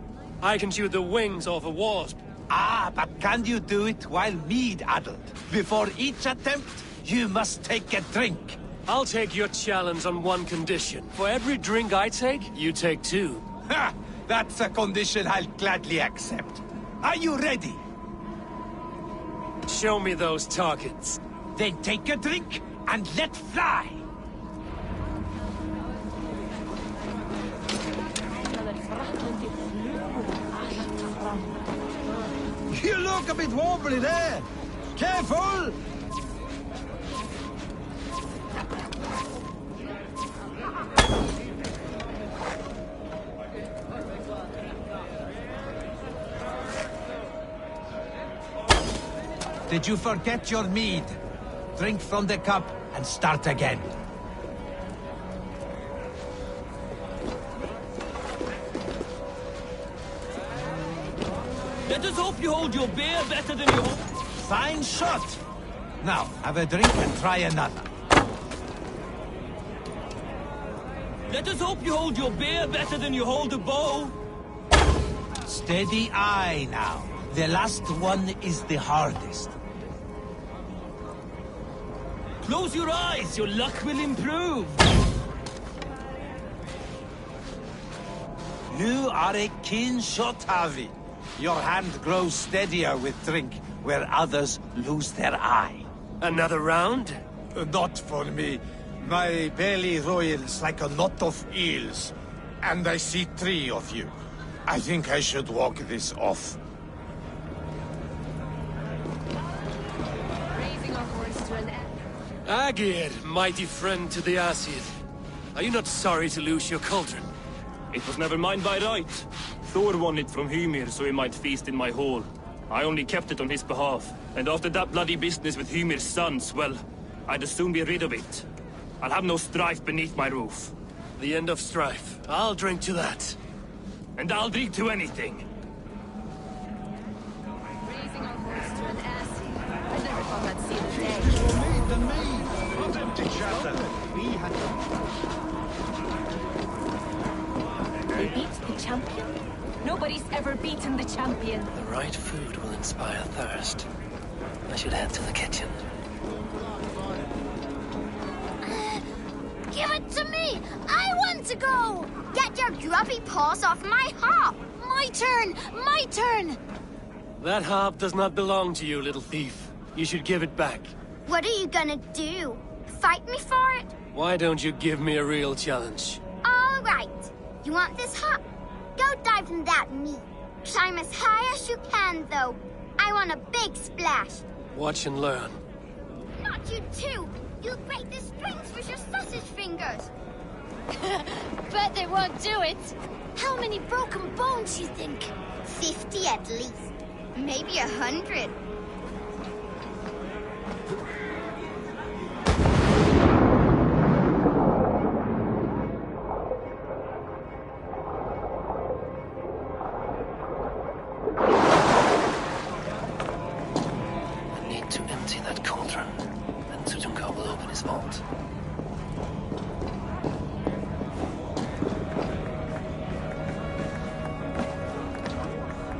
I can shoot the wings off a wasp. Ah, but can you do it while mead-addled? Before each attempt, you must take a drink. I'll take your challenge on one condition. For every drink I take, you take 2. Ha! That's a condition I'll gladly accept. Are you ready? Show me those targets. Then take a drink and let fly. You look a bit wobbly there. Careful! Did you forget your mead? Drink from the cup and start again. Let us hope you hold your beer better than you hold... Fine shot! Now, have a drink and try another. Let us hope you hold your beer better than you hold a bow. Steady eye now. The last one is the hardest. Close your eyes, your luck will improve. You are a keen shot, Harvey. Your hand grows steadier with drink, where others lose their eye. Another round? Not for me. My belly roils like a knot of eels. And I see 3 of you. I think I should walk this off. Raising our horse to an Agir, mighty friend to the Aesir. Are you not sorry to lose your cauldron? It was never mine by right. Thor won it from Hymir so he might feast in my hall. I only kept it on his behalf. And after that bloody business with Hymir's sons, well, I'd as soon be rid of it. I'll have no strife beneath my roof. The end of strife. I'll drink to that. And I'll drink to anything. raising our horse to an Aesir. I never thought I'd see the day. Not empty chatter. They beat the champion? Nobody's ever beaten the champion. The right food will inspire thirst. I should head to the kitchen. Give it to me! I want to go! Get your grubby paws off my hop! My turn! My turn! That harp does not belong to you, little thief. You should give it back. What are you gonna do? Fight me for it? Why don't you give me a real challenge? All right. You want this hop? Go dive in that meat. Climb as high as you can, though. I want a big splash. Watch and learn. Not you too! You'll break the springs with your sausage fingers! Bet they won't do it! How many broken bones, you think? 50 at least. Maybe 100. I need to empty that cauldron. And Tutunka will open his vault.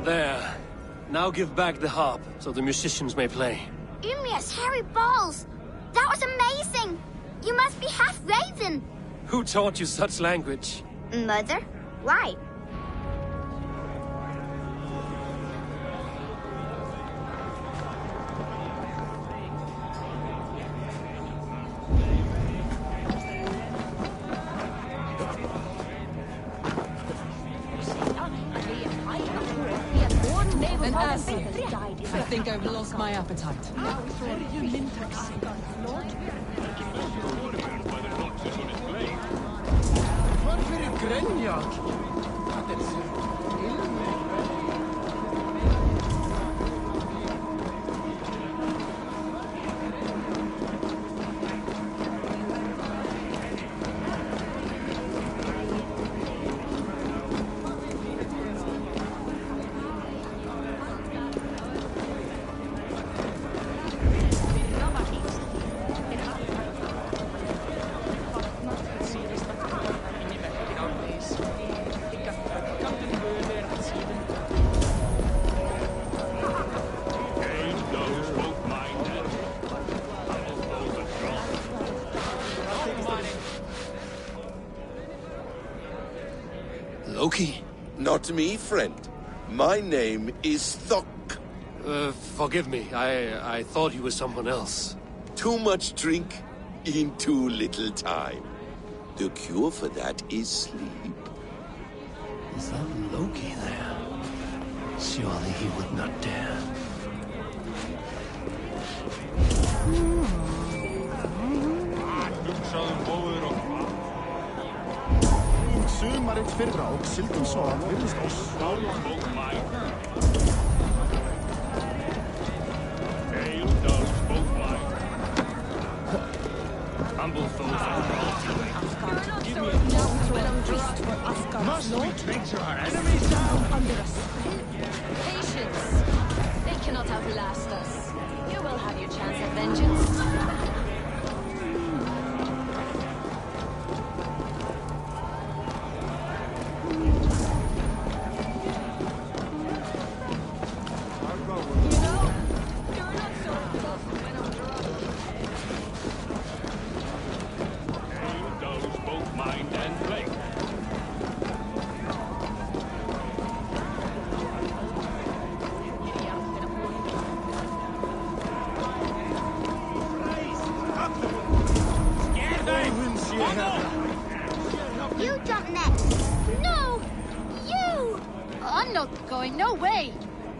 There. Now give back the harp, so the musicians may play. Ymir's hairy balls! That was amazing! You must be half raven! Who taught you such language? Mother? Why? An Aesir. I think I've lost my appetite. Loki? Not me, friend. My name is Thok. Forgive me. I thought you were someone else. Too much drink in too little time. The cure for that is sleep. Is that Loki there? Surely he would not dare. Sumarið fyrra og síldin svo að virðist oss. Humble foes are brought to it. Give me a Must we treat our enemies down? Patience. They cannot outlast us. You will have your chance at vengeance.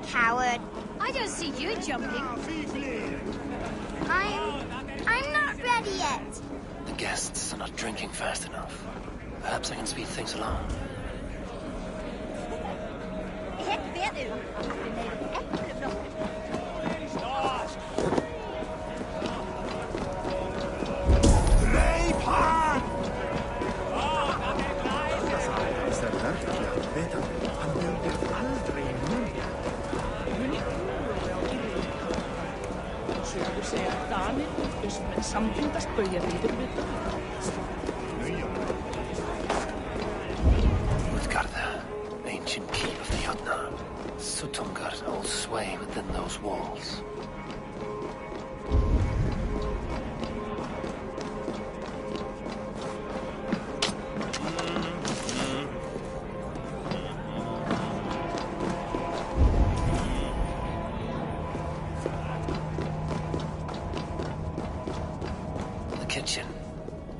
coward. I don't see you jumping. I'm not ready yet. The guests are not drinking fast enough. Perhaps I can speed things along. Utgarda, ancient keep of the Jotnar. Sutungar holds sway within those walls. Kitchen.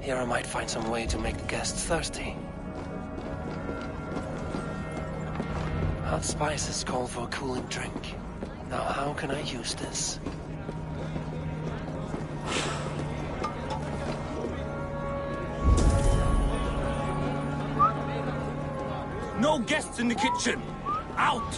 Here I might find some way to make the guests thirsty. Hot spices call for a cooling drink. Now how can I use this? No guests in the kitchen! Out!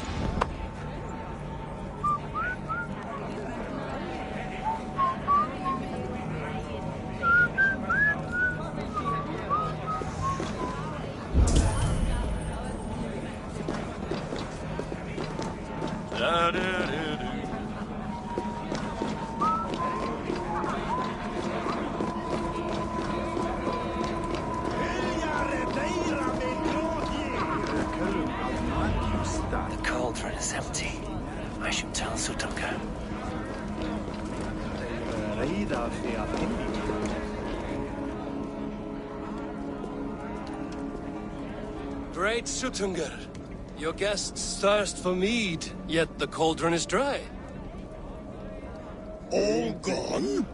The cauldron is empty. I should tell Sutunga. Great Sutunga. Your guests thirst for mead, yet the cauldron is dry. All gone?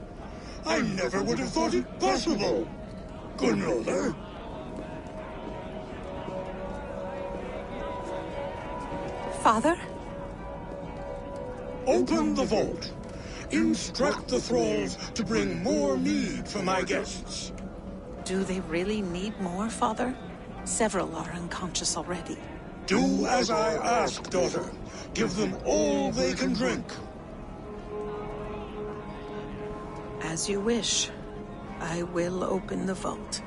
I never would have thought it possible. Gunrother. Father? Open the vault. Instruct the thralls to bring more mead for my guests. Do they really need more, Father? Several are unconscious already. Do as I ask, daughter. Give them all they can drink. As you wish. I will open the vault.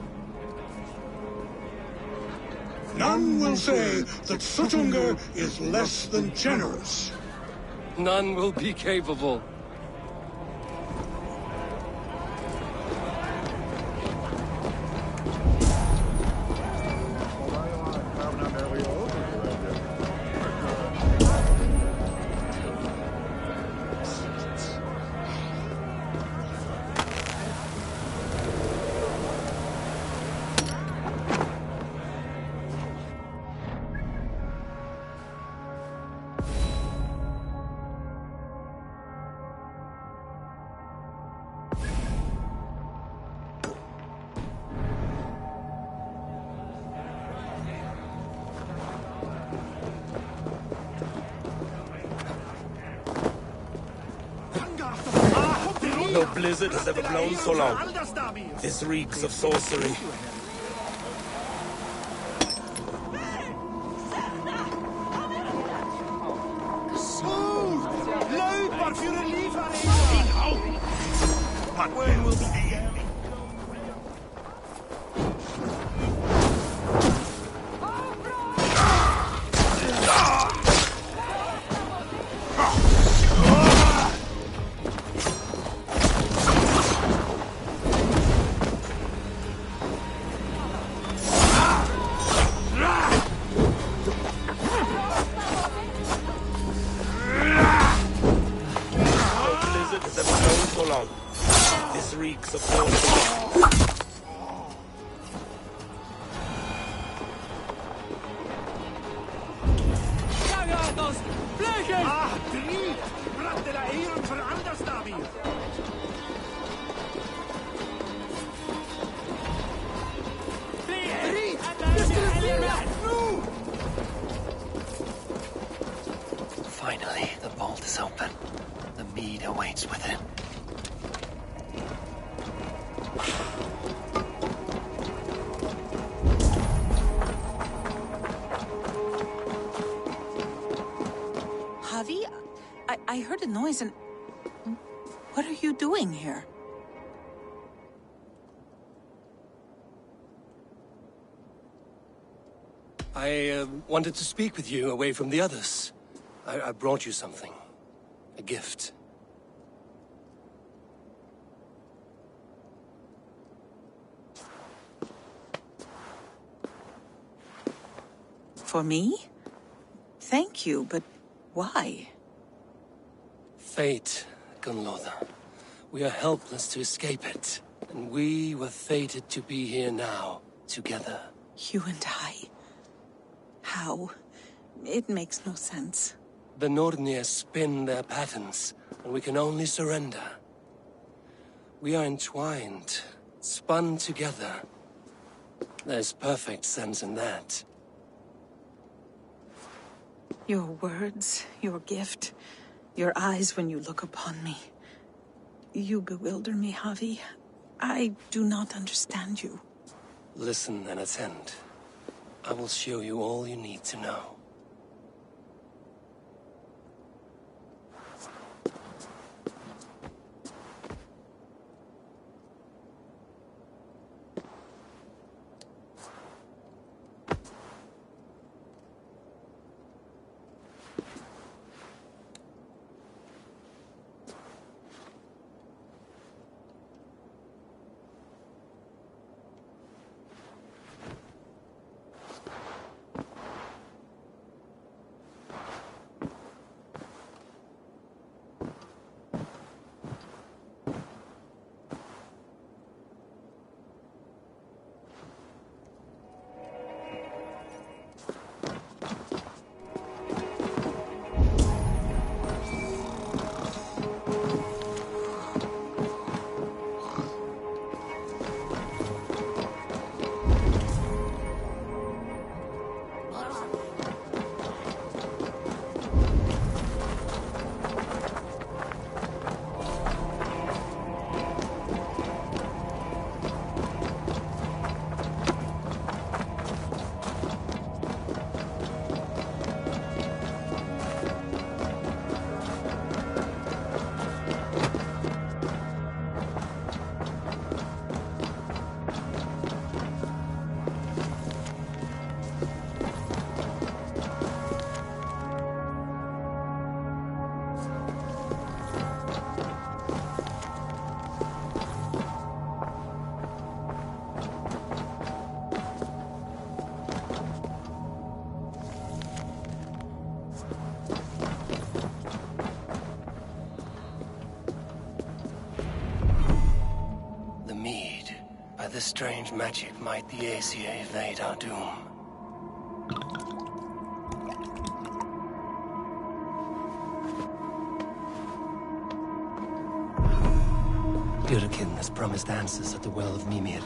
None will say that Sutunga is less than generous. None will be capable. No blizzard has ever blown so long. This reeks of sorcery. When will be the end? This reeks of sorcery. Finally, the vault is open. The mead awaits within. Javi, I heard a noise and... What are you doing here? I wanted to speak with you away from the others. I brought you something. A gift. For me? Thank you, but why? Fate, Gunloda. We are helpless to escape it. And we were fated to be here now, together. You and I? How? It makes no sense. The Nordnir spin their patterns, and we can only surrender. We are entwined, spun together. There's perfect sense in that. Your words, your gift, your eyes when you look upon me. You bewilder me, Javi. I do not understand you. Listen and attend. I will show you all you need to know. The strange magic might the Aesir evade our doom. Durkin has promised answers at the Well of Mimir.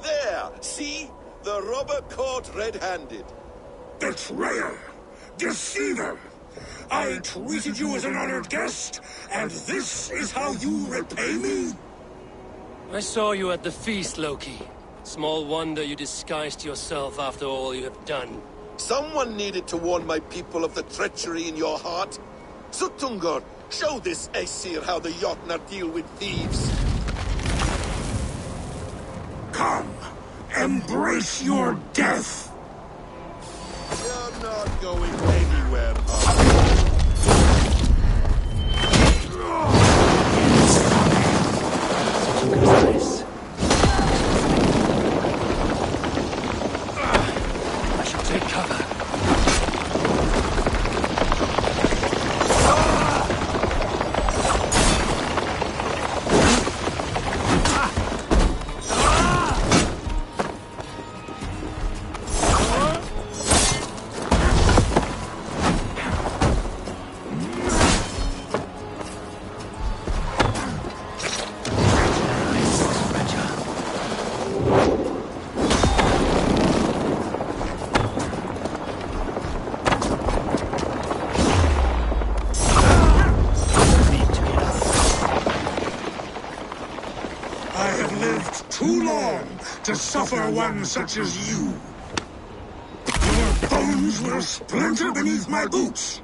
There! See? The robber caught red-handed. Betrayer! Deceiver! I treated you as an honored guest, and this is how you repay me? I saw you at the feast, Loki. Small wonder you disguised yourself after all you have done. Someone needed to warn my people of the treachery in your heart. Suttungr, show this Aesir how the Jotnar deal with thieves. Come, embrace your death! You're not going anywhere, I should take cover. lived too long to suffer one such as you. Your bones will splinter beneath my boots.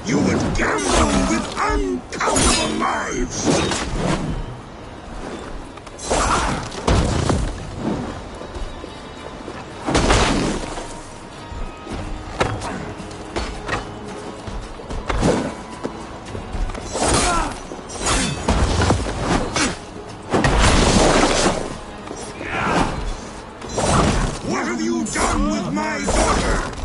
You would gamble with uncountable lives! What have you done with my daughter?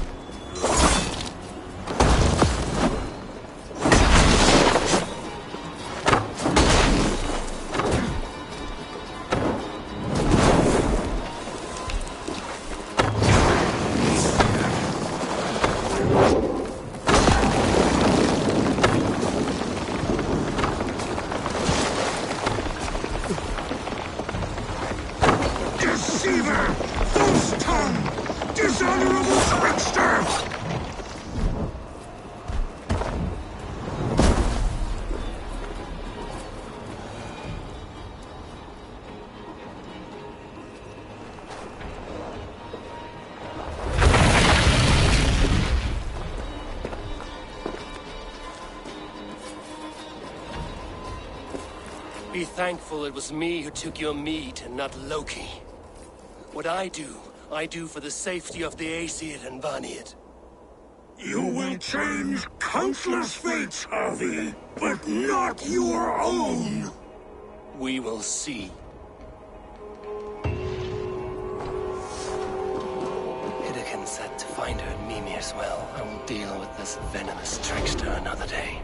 Deceiver! False tongue! Dishonorable trickster! Be thankful it was me who took your meat and not Loki. What I do for the safety of the Aesir and Vanir. You will change countless fates, Harvey, but not your own! We will see. Hidekin said to find her at Mimir's well. I will deal with this venomous trickster another day.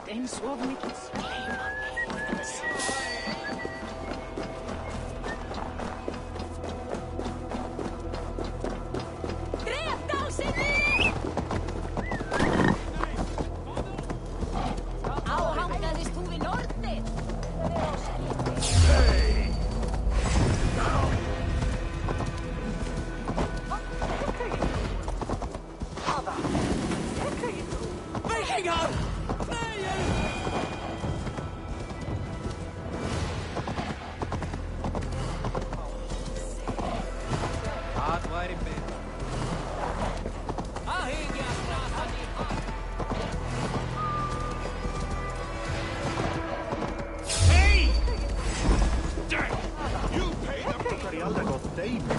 Eins of mikið skleima. Það væri betra. Hey! Damn! You pay them! Það er aldrei gott dæmi,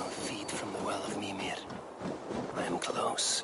feed from the well of Mimir. I am close.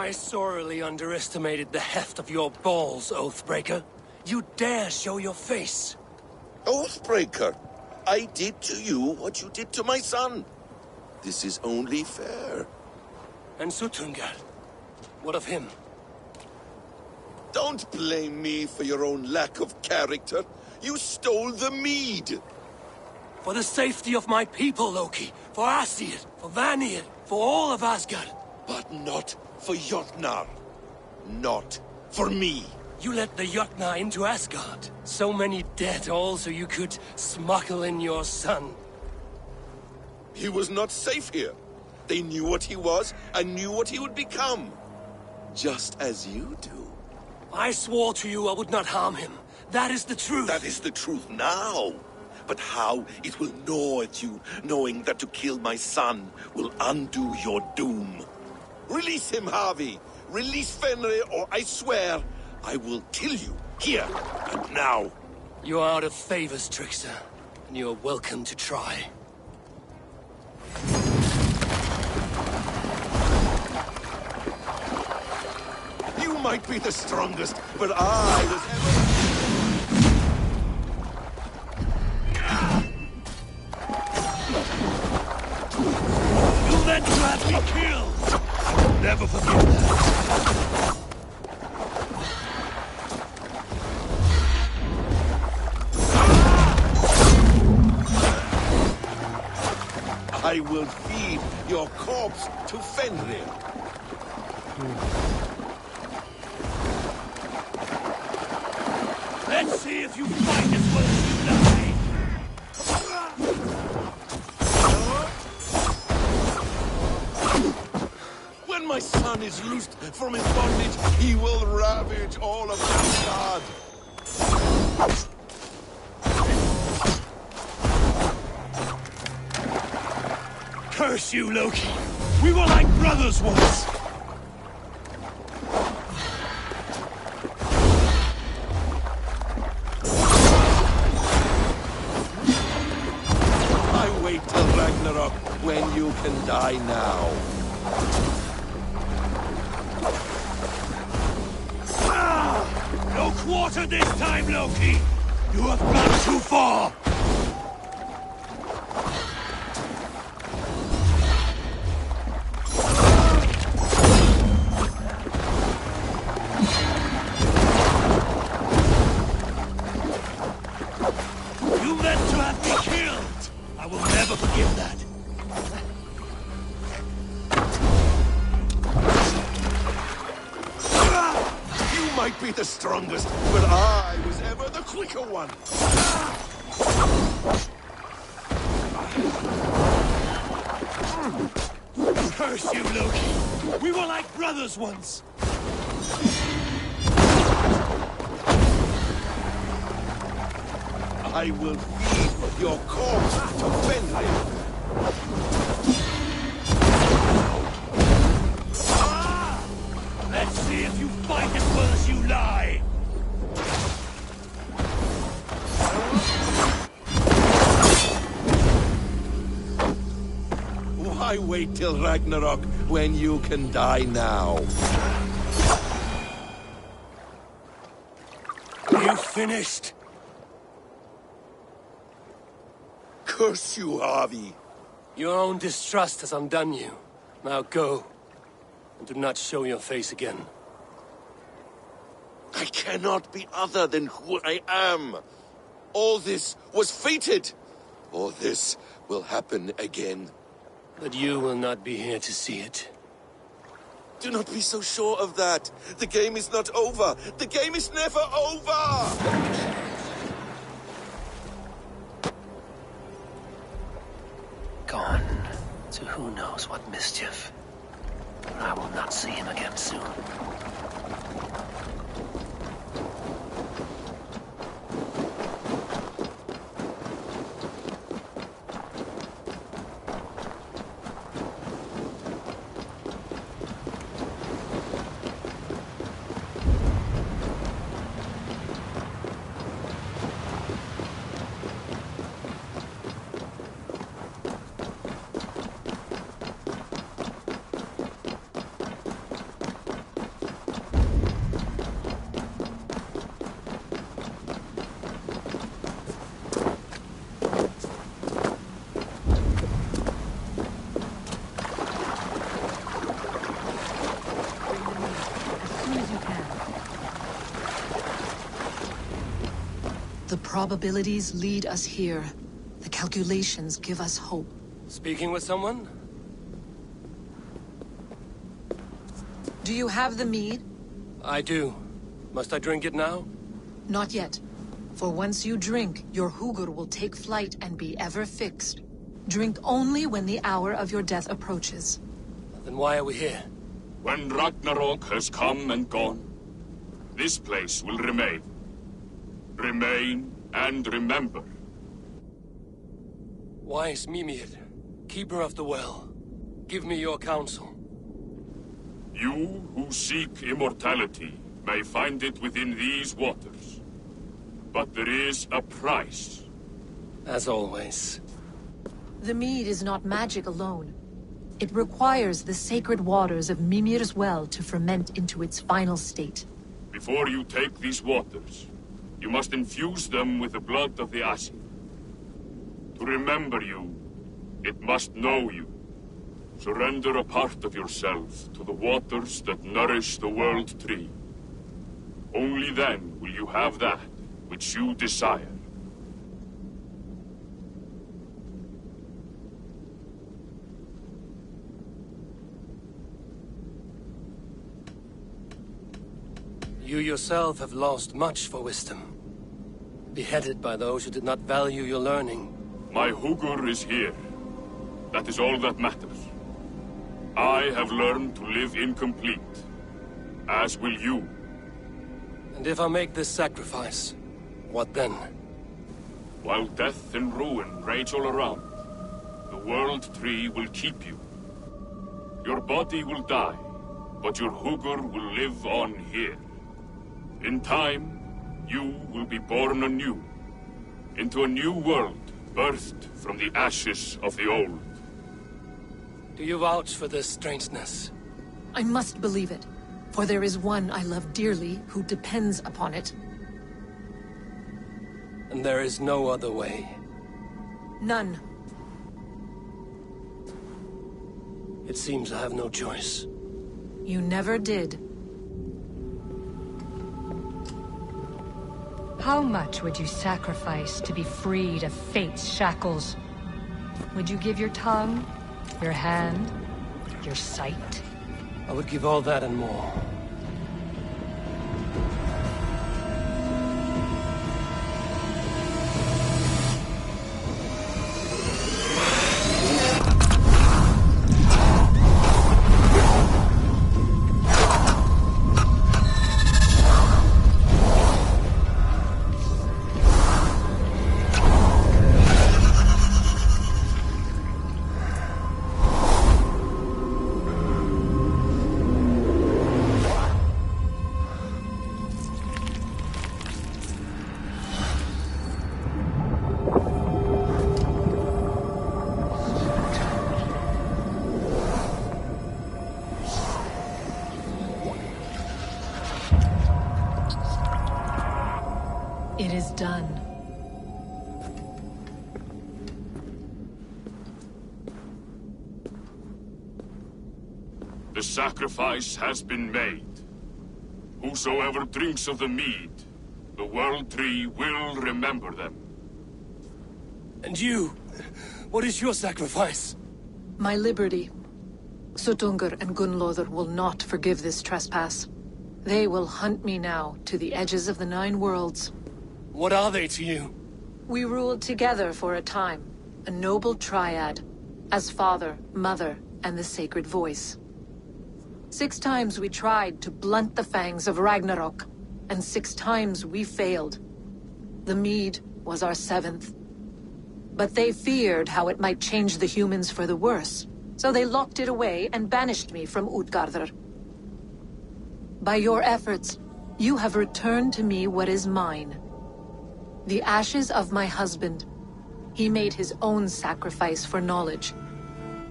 I sorely underestimated the heft of your balls, Oathbreaker. You dare show your face! Oathbreaker, I did to you what you did to my son. This is only fair. And Sutungar, what of him? Don't blame me for your own lack of character. You stole the mead. For the safety of my people, Loki. For Aesir, for Vanir, for all of Asgard. But not for Jotnar. Not for me. You let the Jotnar into Asgard. So many dead, all so you could smuggle in your son. He was not safe here. They knew what he was and knew what he would become. Just as you do. I swore to you I would not harm him. That is the truth. That is the truth now. But how it will gnaw at you, knowing that to kill my son will undo your doom. Release him, Harvey. Release Fenrir, or I swear, I will kill you, here and now. You are out of favors, trickster, and you are welcome to try. You might be the strongest, but I was ever... You meant to have me killed! I will never forgive that. I will feed your corpse to Fenrir. Let's see if you fight as well as you die! When my son is loosed from his bondage, he will ravage all of Asgard. Curse you, Loki! We were like brothers once! I wait till Ragnarok when you can die now. No quarter this time, Loki! You have gone too far! You meant to have me killed! I will never forgive that. You might be the strongest, but I was ever the quicker one. Curse you, Loki! We were like brothers once! I will feed your corpse to Fenrir. Let's see if you fight as well as you lie! Why wait till Ragnarok when you can die now? You finished? Curse you, Harvey. Your own distrust has undone you. Now go. And do not show your face again. I cannot be other than who I am. All this was fated. All this will happen again. But you will not be here to see it. Do not be so sure of that. The game is not over. The game is never over! Gone to who knows what mischief. I will not see him again soon. The probabilities lead us here. The calculations give us hope. Speaking with someone? Do you have the mead? I do. Must I drink it now? Not yet. For once you drink, your Hugur will take flight and be ever fixed. Drink only when the hour of your death approaches. Then why are we here? When Ragnarok has come and gone, this place will remain. Remain and remember. Wise Mimir, keeper of the well, give me your counsel. You who seek immortality may find it within these waters. But there is a price. As always. The mead is not magic alone. It requires the sacred waters of Mimir's well to ferment into its final state. Before you take these waters, you must infuse them with the blood of the Asin. To remember you, it must know you. Surrender a part of yourself to the waters that nourish the World Tree. Only then will you have that which you desire. You yourself have lost much for wisdom. Beheaded by those who did not value your learning. My Hugur is here. That is all that matters. I have learned to live incomplete. As will you. And if I make this sacrifice, what then? While death and ruin rage all around, the World Tree will keep you. Your body will die, but your Hugur will live on here. In time, you will be born anew, into a new world birthed from the ashes of the old. Do you vouch for this strangeness? I must believe it, for there is one I love dearly who depends upon it. And there is no other way? None. It seems I have no choice. You never did. How much would you sacrifice to be freed of fate's shackles? Would you give your tongue, your hand, your sight? I would give all that and more. It is done. The sacrifice has been made. Whosoever drinks of the mead, the World Tree will remember them. And you? What is your sacrifice? My liberty. Suttungr and Gunnlóðr will not forgive this trespass. They will hunt me now to the edges of the 9 worlds. What are they to you? We ruled together for a time, a noble triad, as father, mother, and the sacred voice. 6 times we tried to blunt the fangs of Ragnarok, and 6 times we failed. The mead was our 7th. But they feared how it might change the humans for the worse, so they locked it away and banished me from Utgardr. By your efforts, you have returned to me what is mine. The ashes of my husband. He made his own sacrifice for knowledge.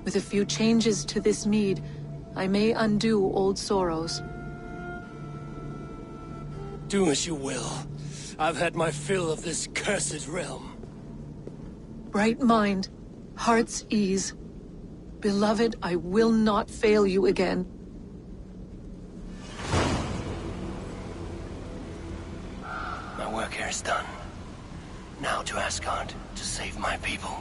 With a few changes to this mead, I may undo old sorrows. Do as you will. I've had my fill of this cursed realm. Bright mind, heart's ease. Beloved, I will not fail you again. My work here is done. Now to Asgard to save my people.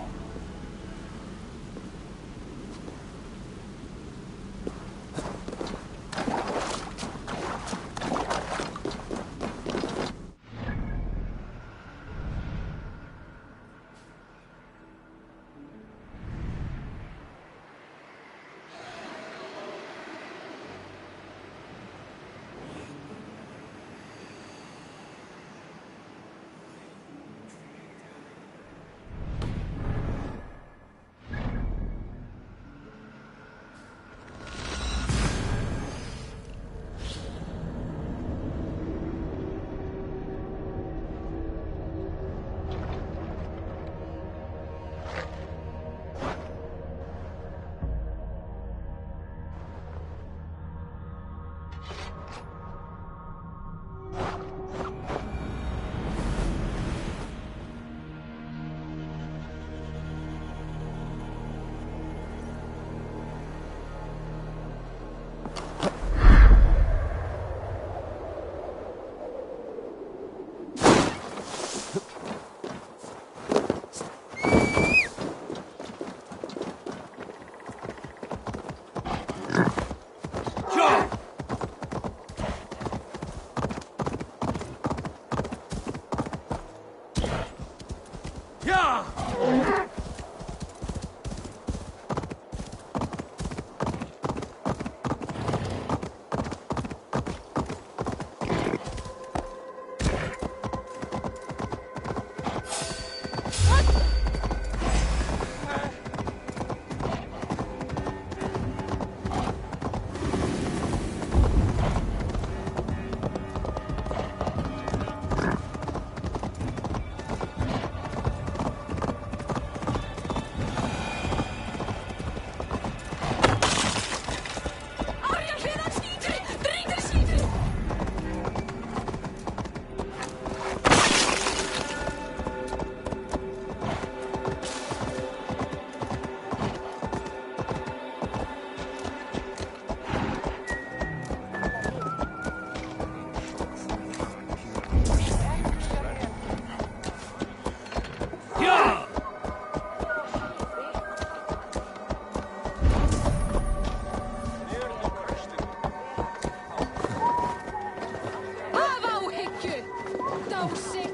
so sick.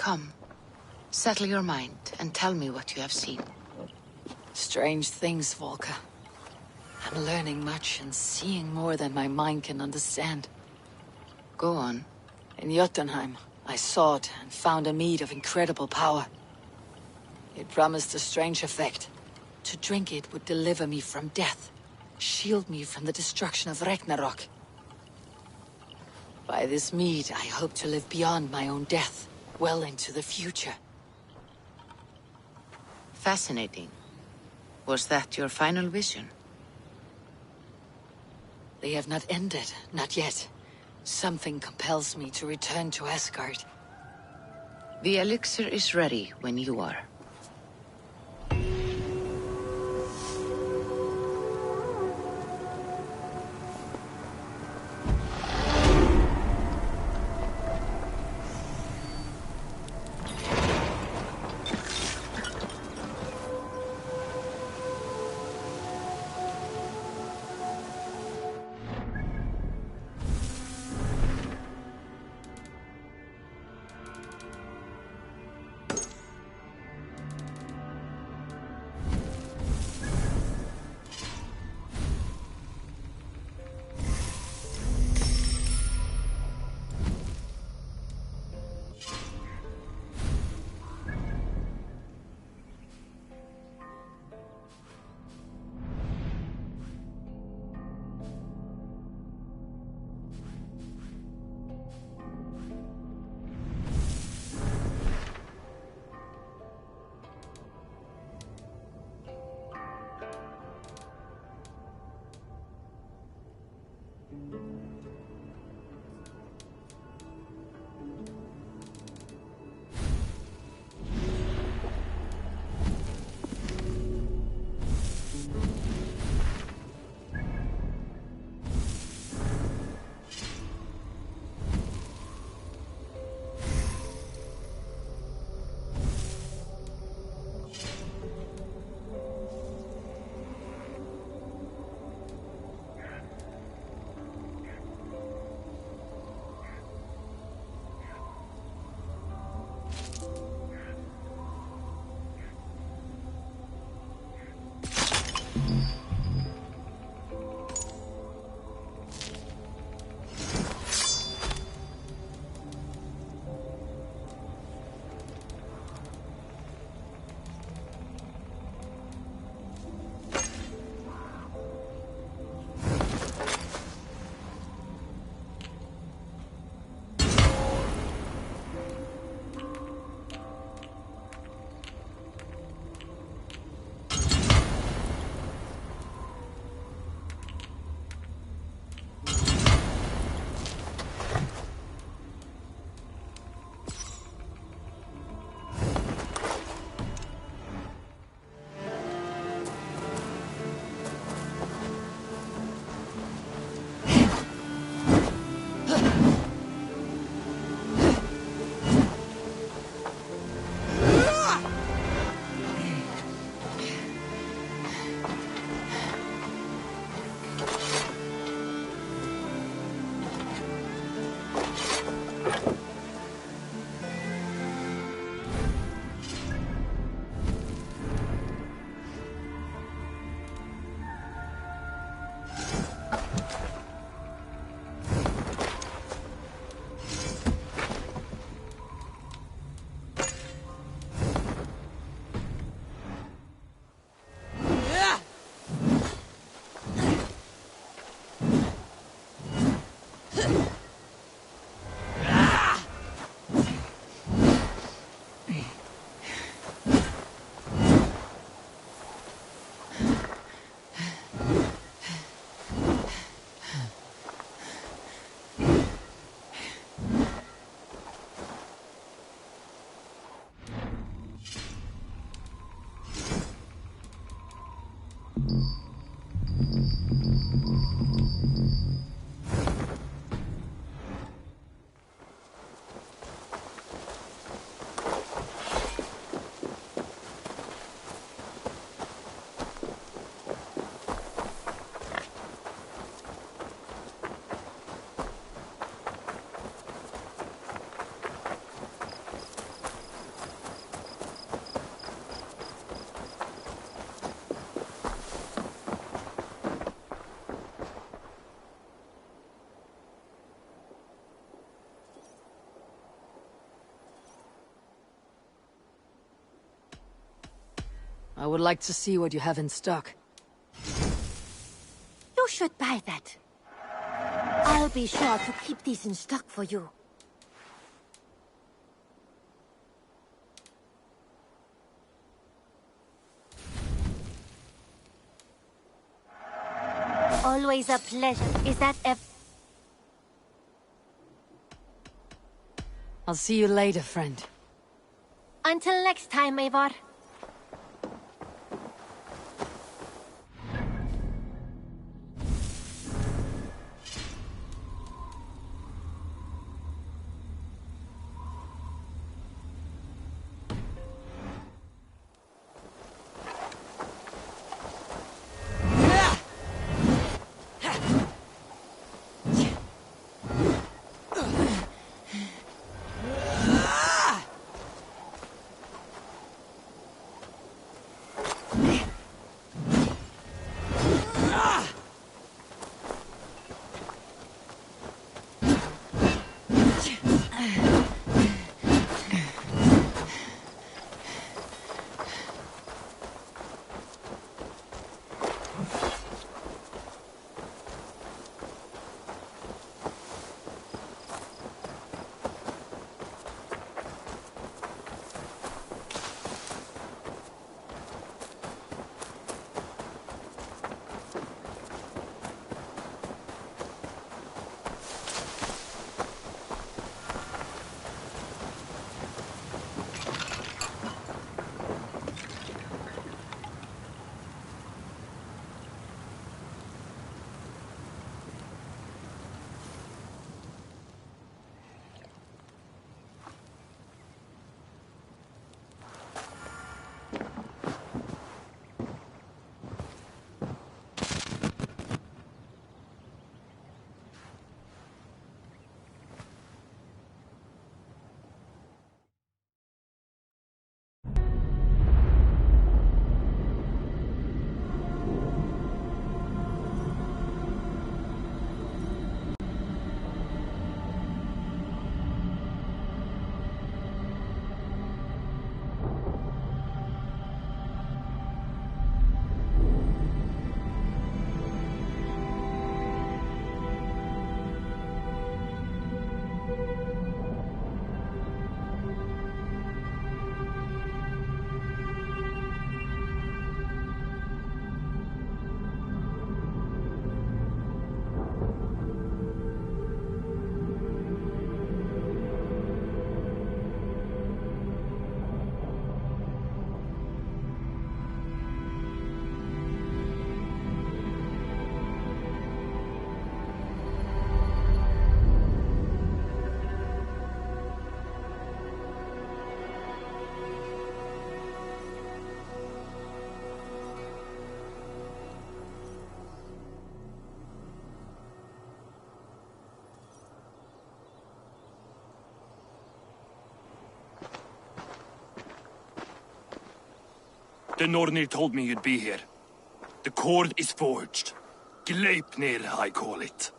Come, settle your mind and tell me what you have seen. Strange things, Volker. I'm learning much and seeing more than my mind can understand. Go on. In Jotunheim, I sought and found a mead of incredible power. It promised a strange effect. To drink it would deliver me from death, shield me from the destruction of Ragnarok. By this mead, I hope to live beyond my own death, well into the future. Fascinating. Was that your final vision? They have not ended, not yet. Something compels me to return to Asgard. The elixir is ready when you are. I would like to see what you have in stock. You should buy that. I'll be sure to keep these in stock for you. Always a pleasure. Is that I'll see you later, friend. Until next time, Eivor. The Nornir told me you'd be here. The cord is forged. Gleipnir, I call it.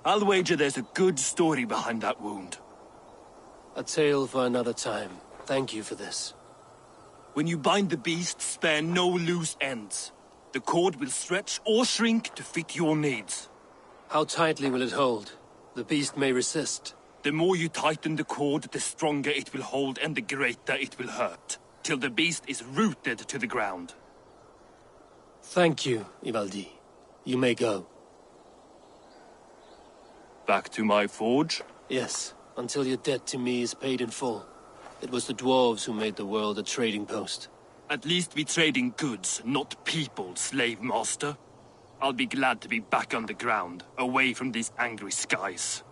I'll wager there's a good story behind that wound. A tale for another time. Thank you for this. When you bind the beast, spare no loose ends. The cord will stretch or shrink to fit your needs. How tightly will it hold? The beast may resist. The more you tighten the cord, the stronger it will hold and the greater it will hurt, till the beast is rooted to the ground. Thank you, Ivaldi. You may go. Back to my forge? Yes, until your debt to me is paid in full. It was the dwarves who made the world a trading post. At least we trade in goods, not people, slave master. I'll be glad to be back on the ground, away from these angry skies.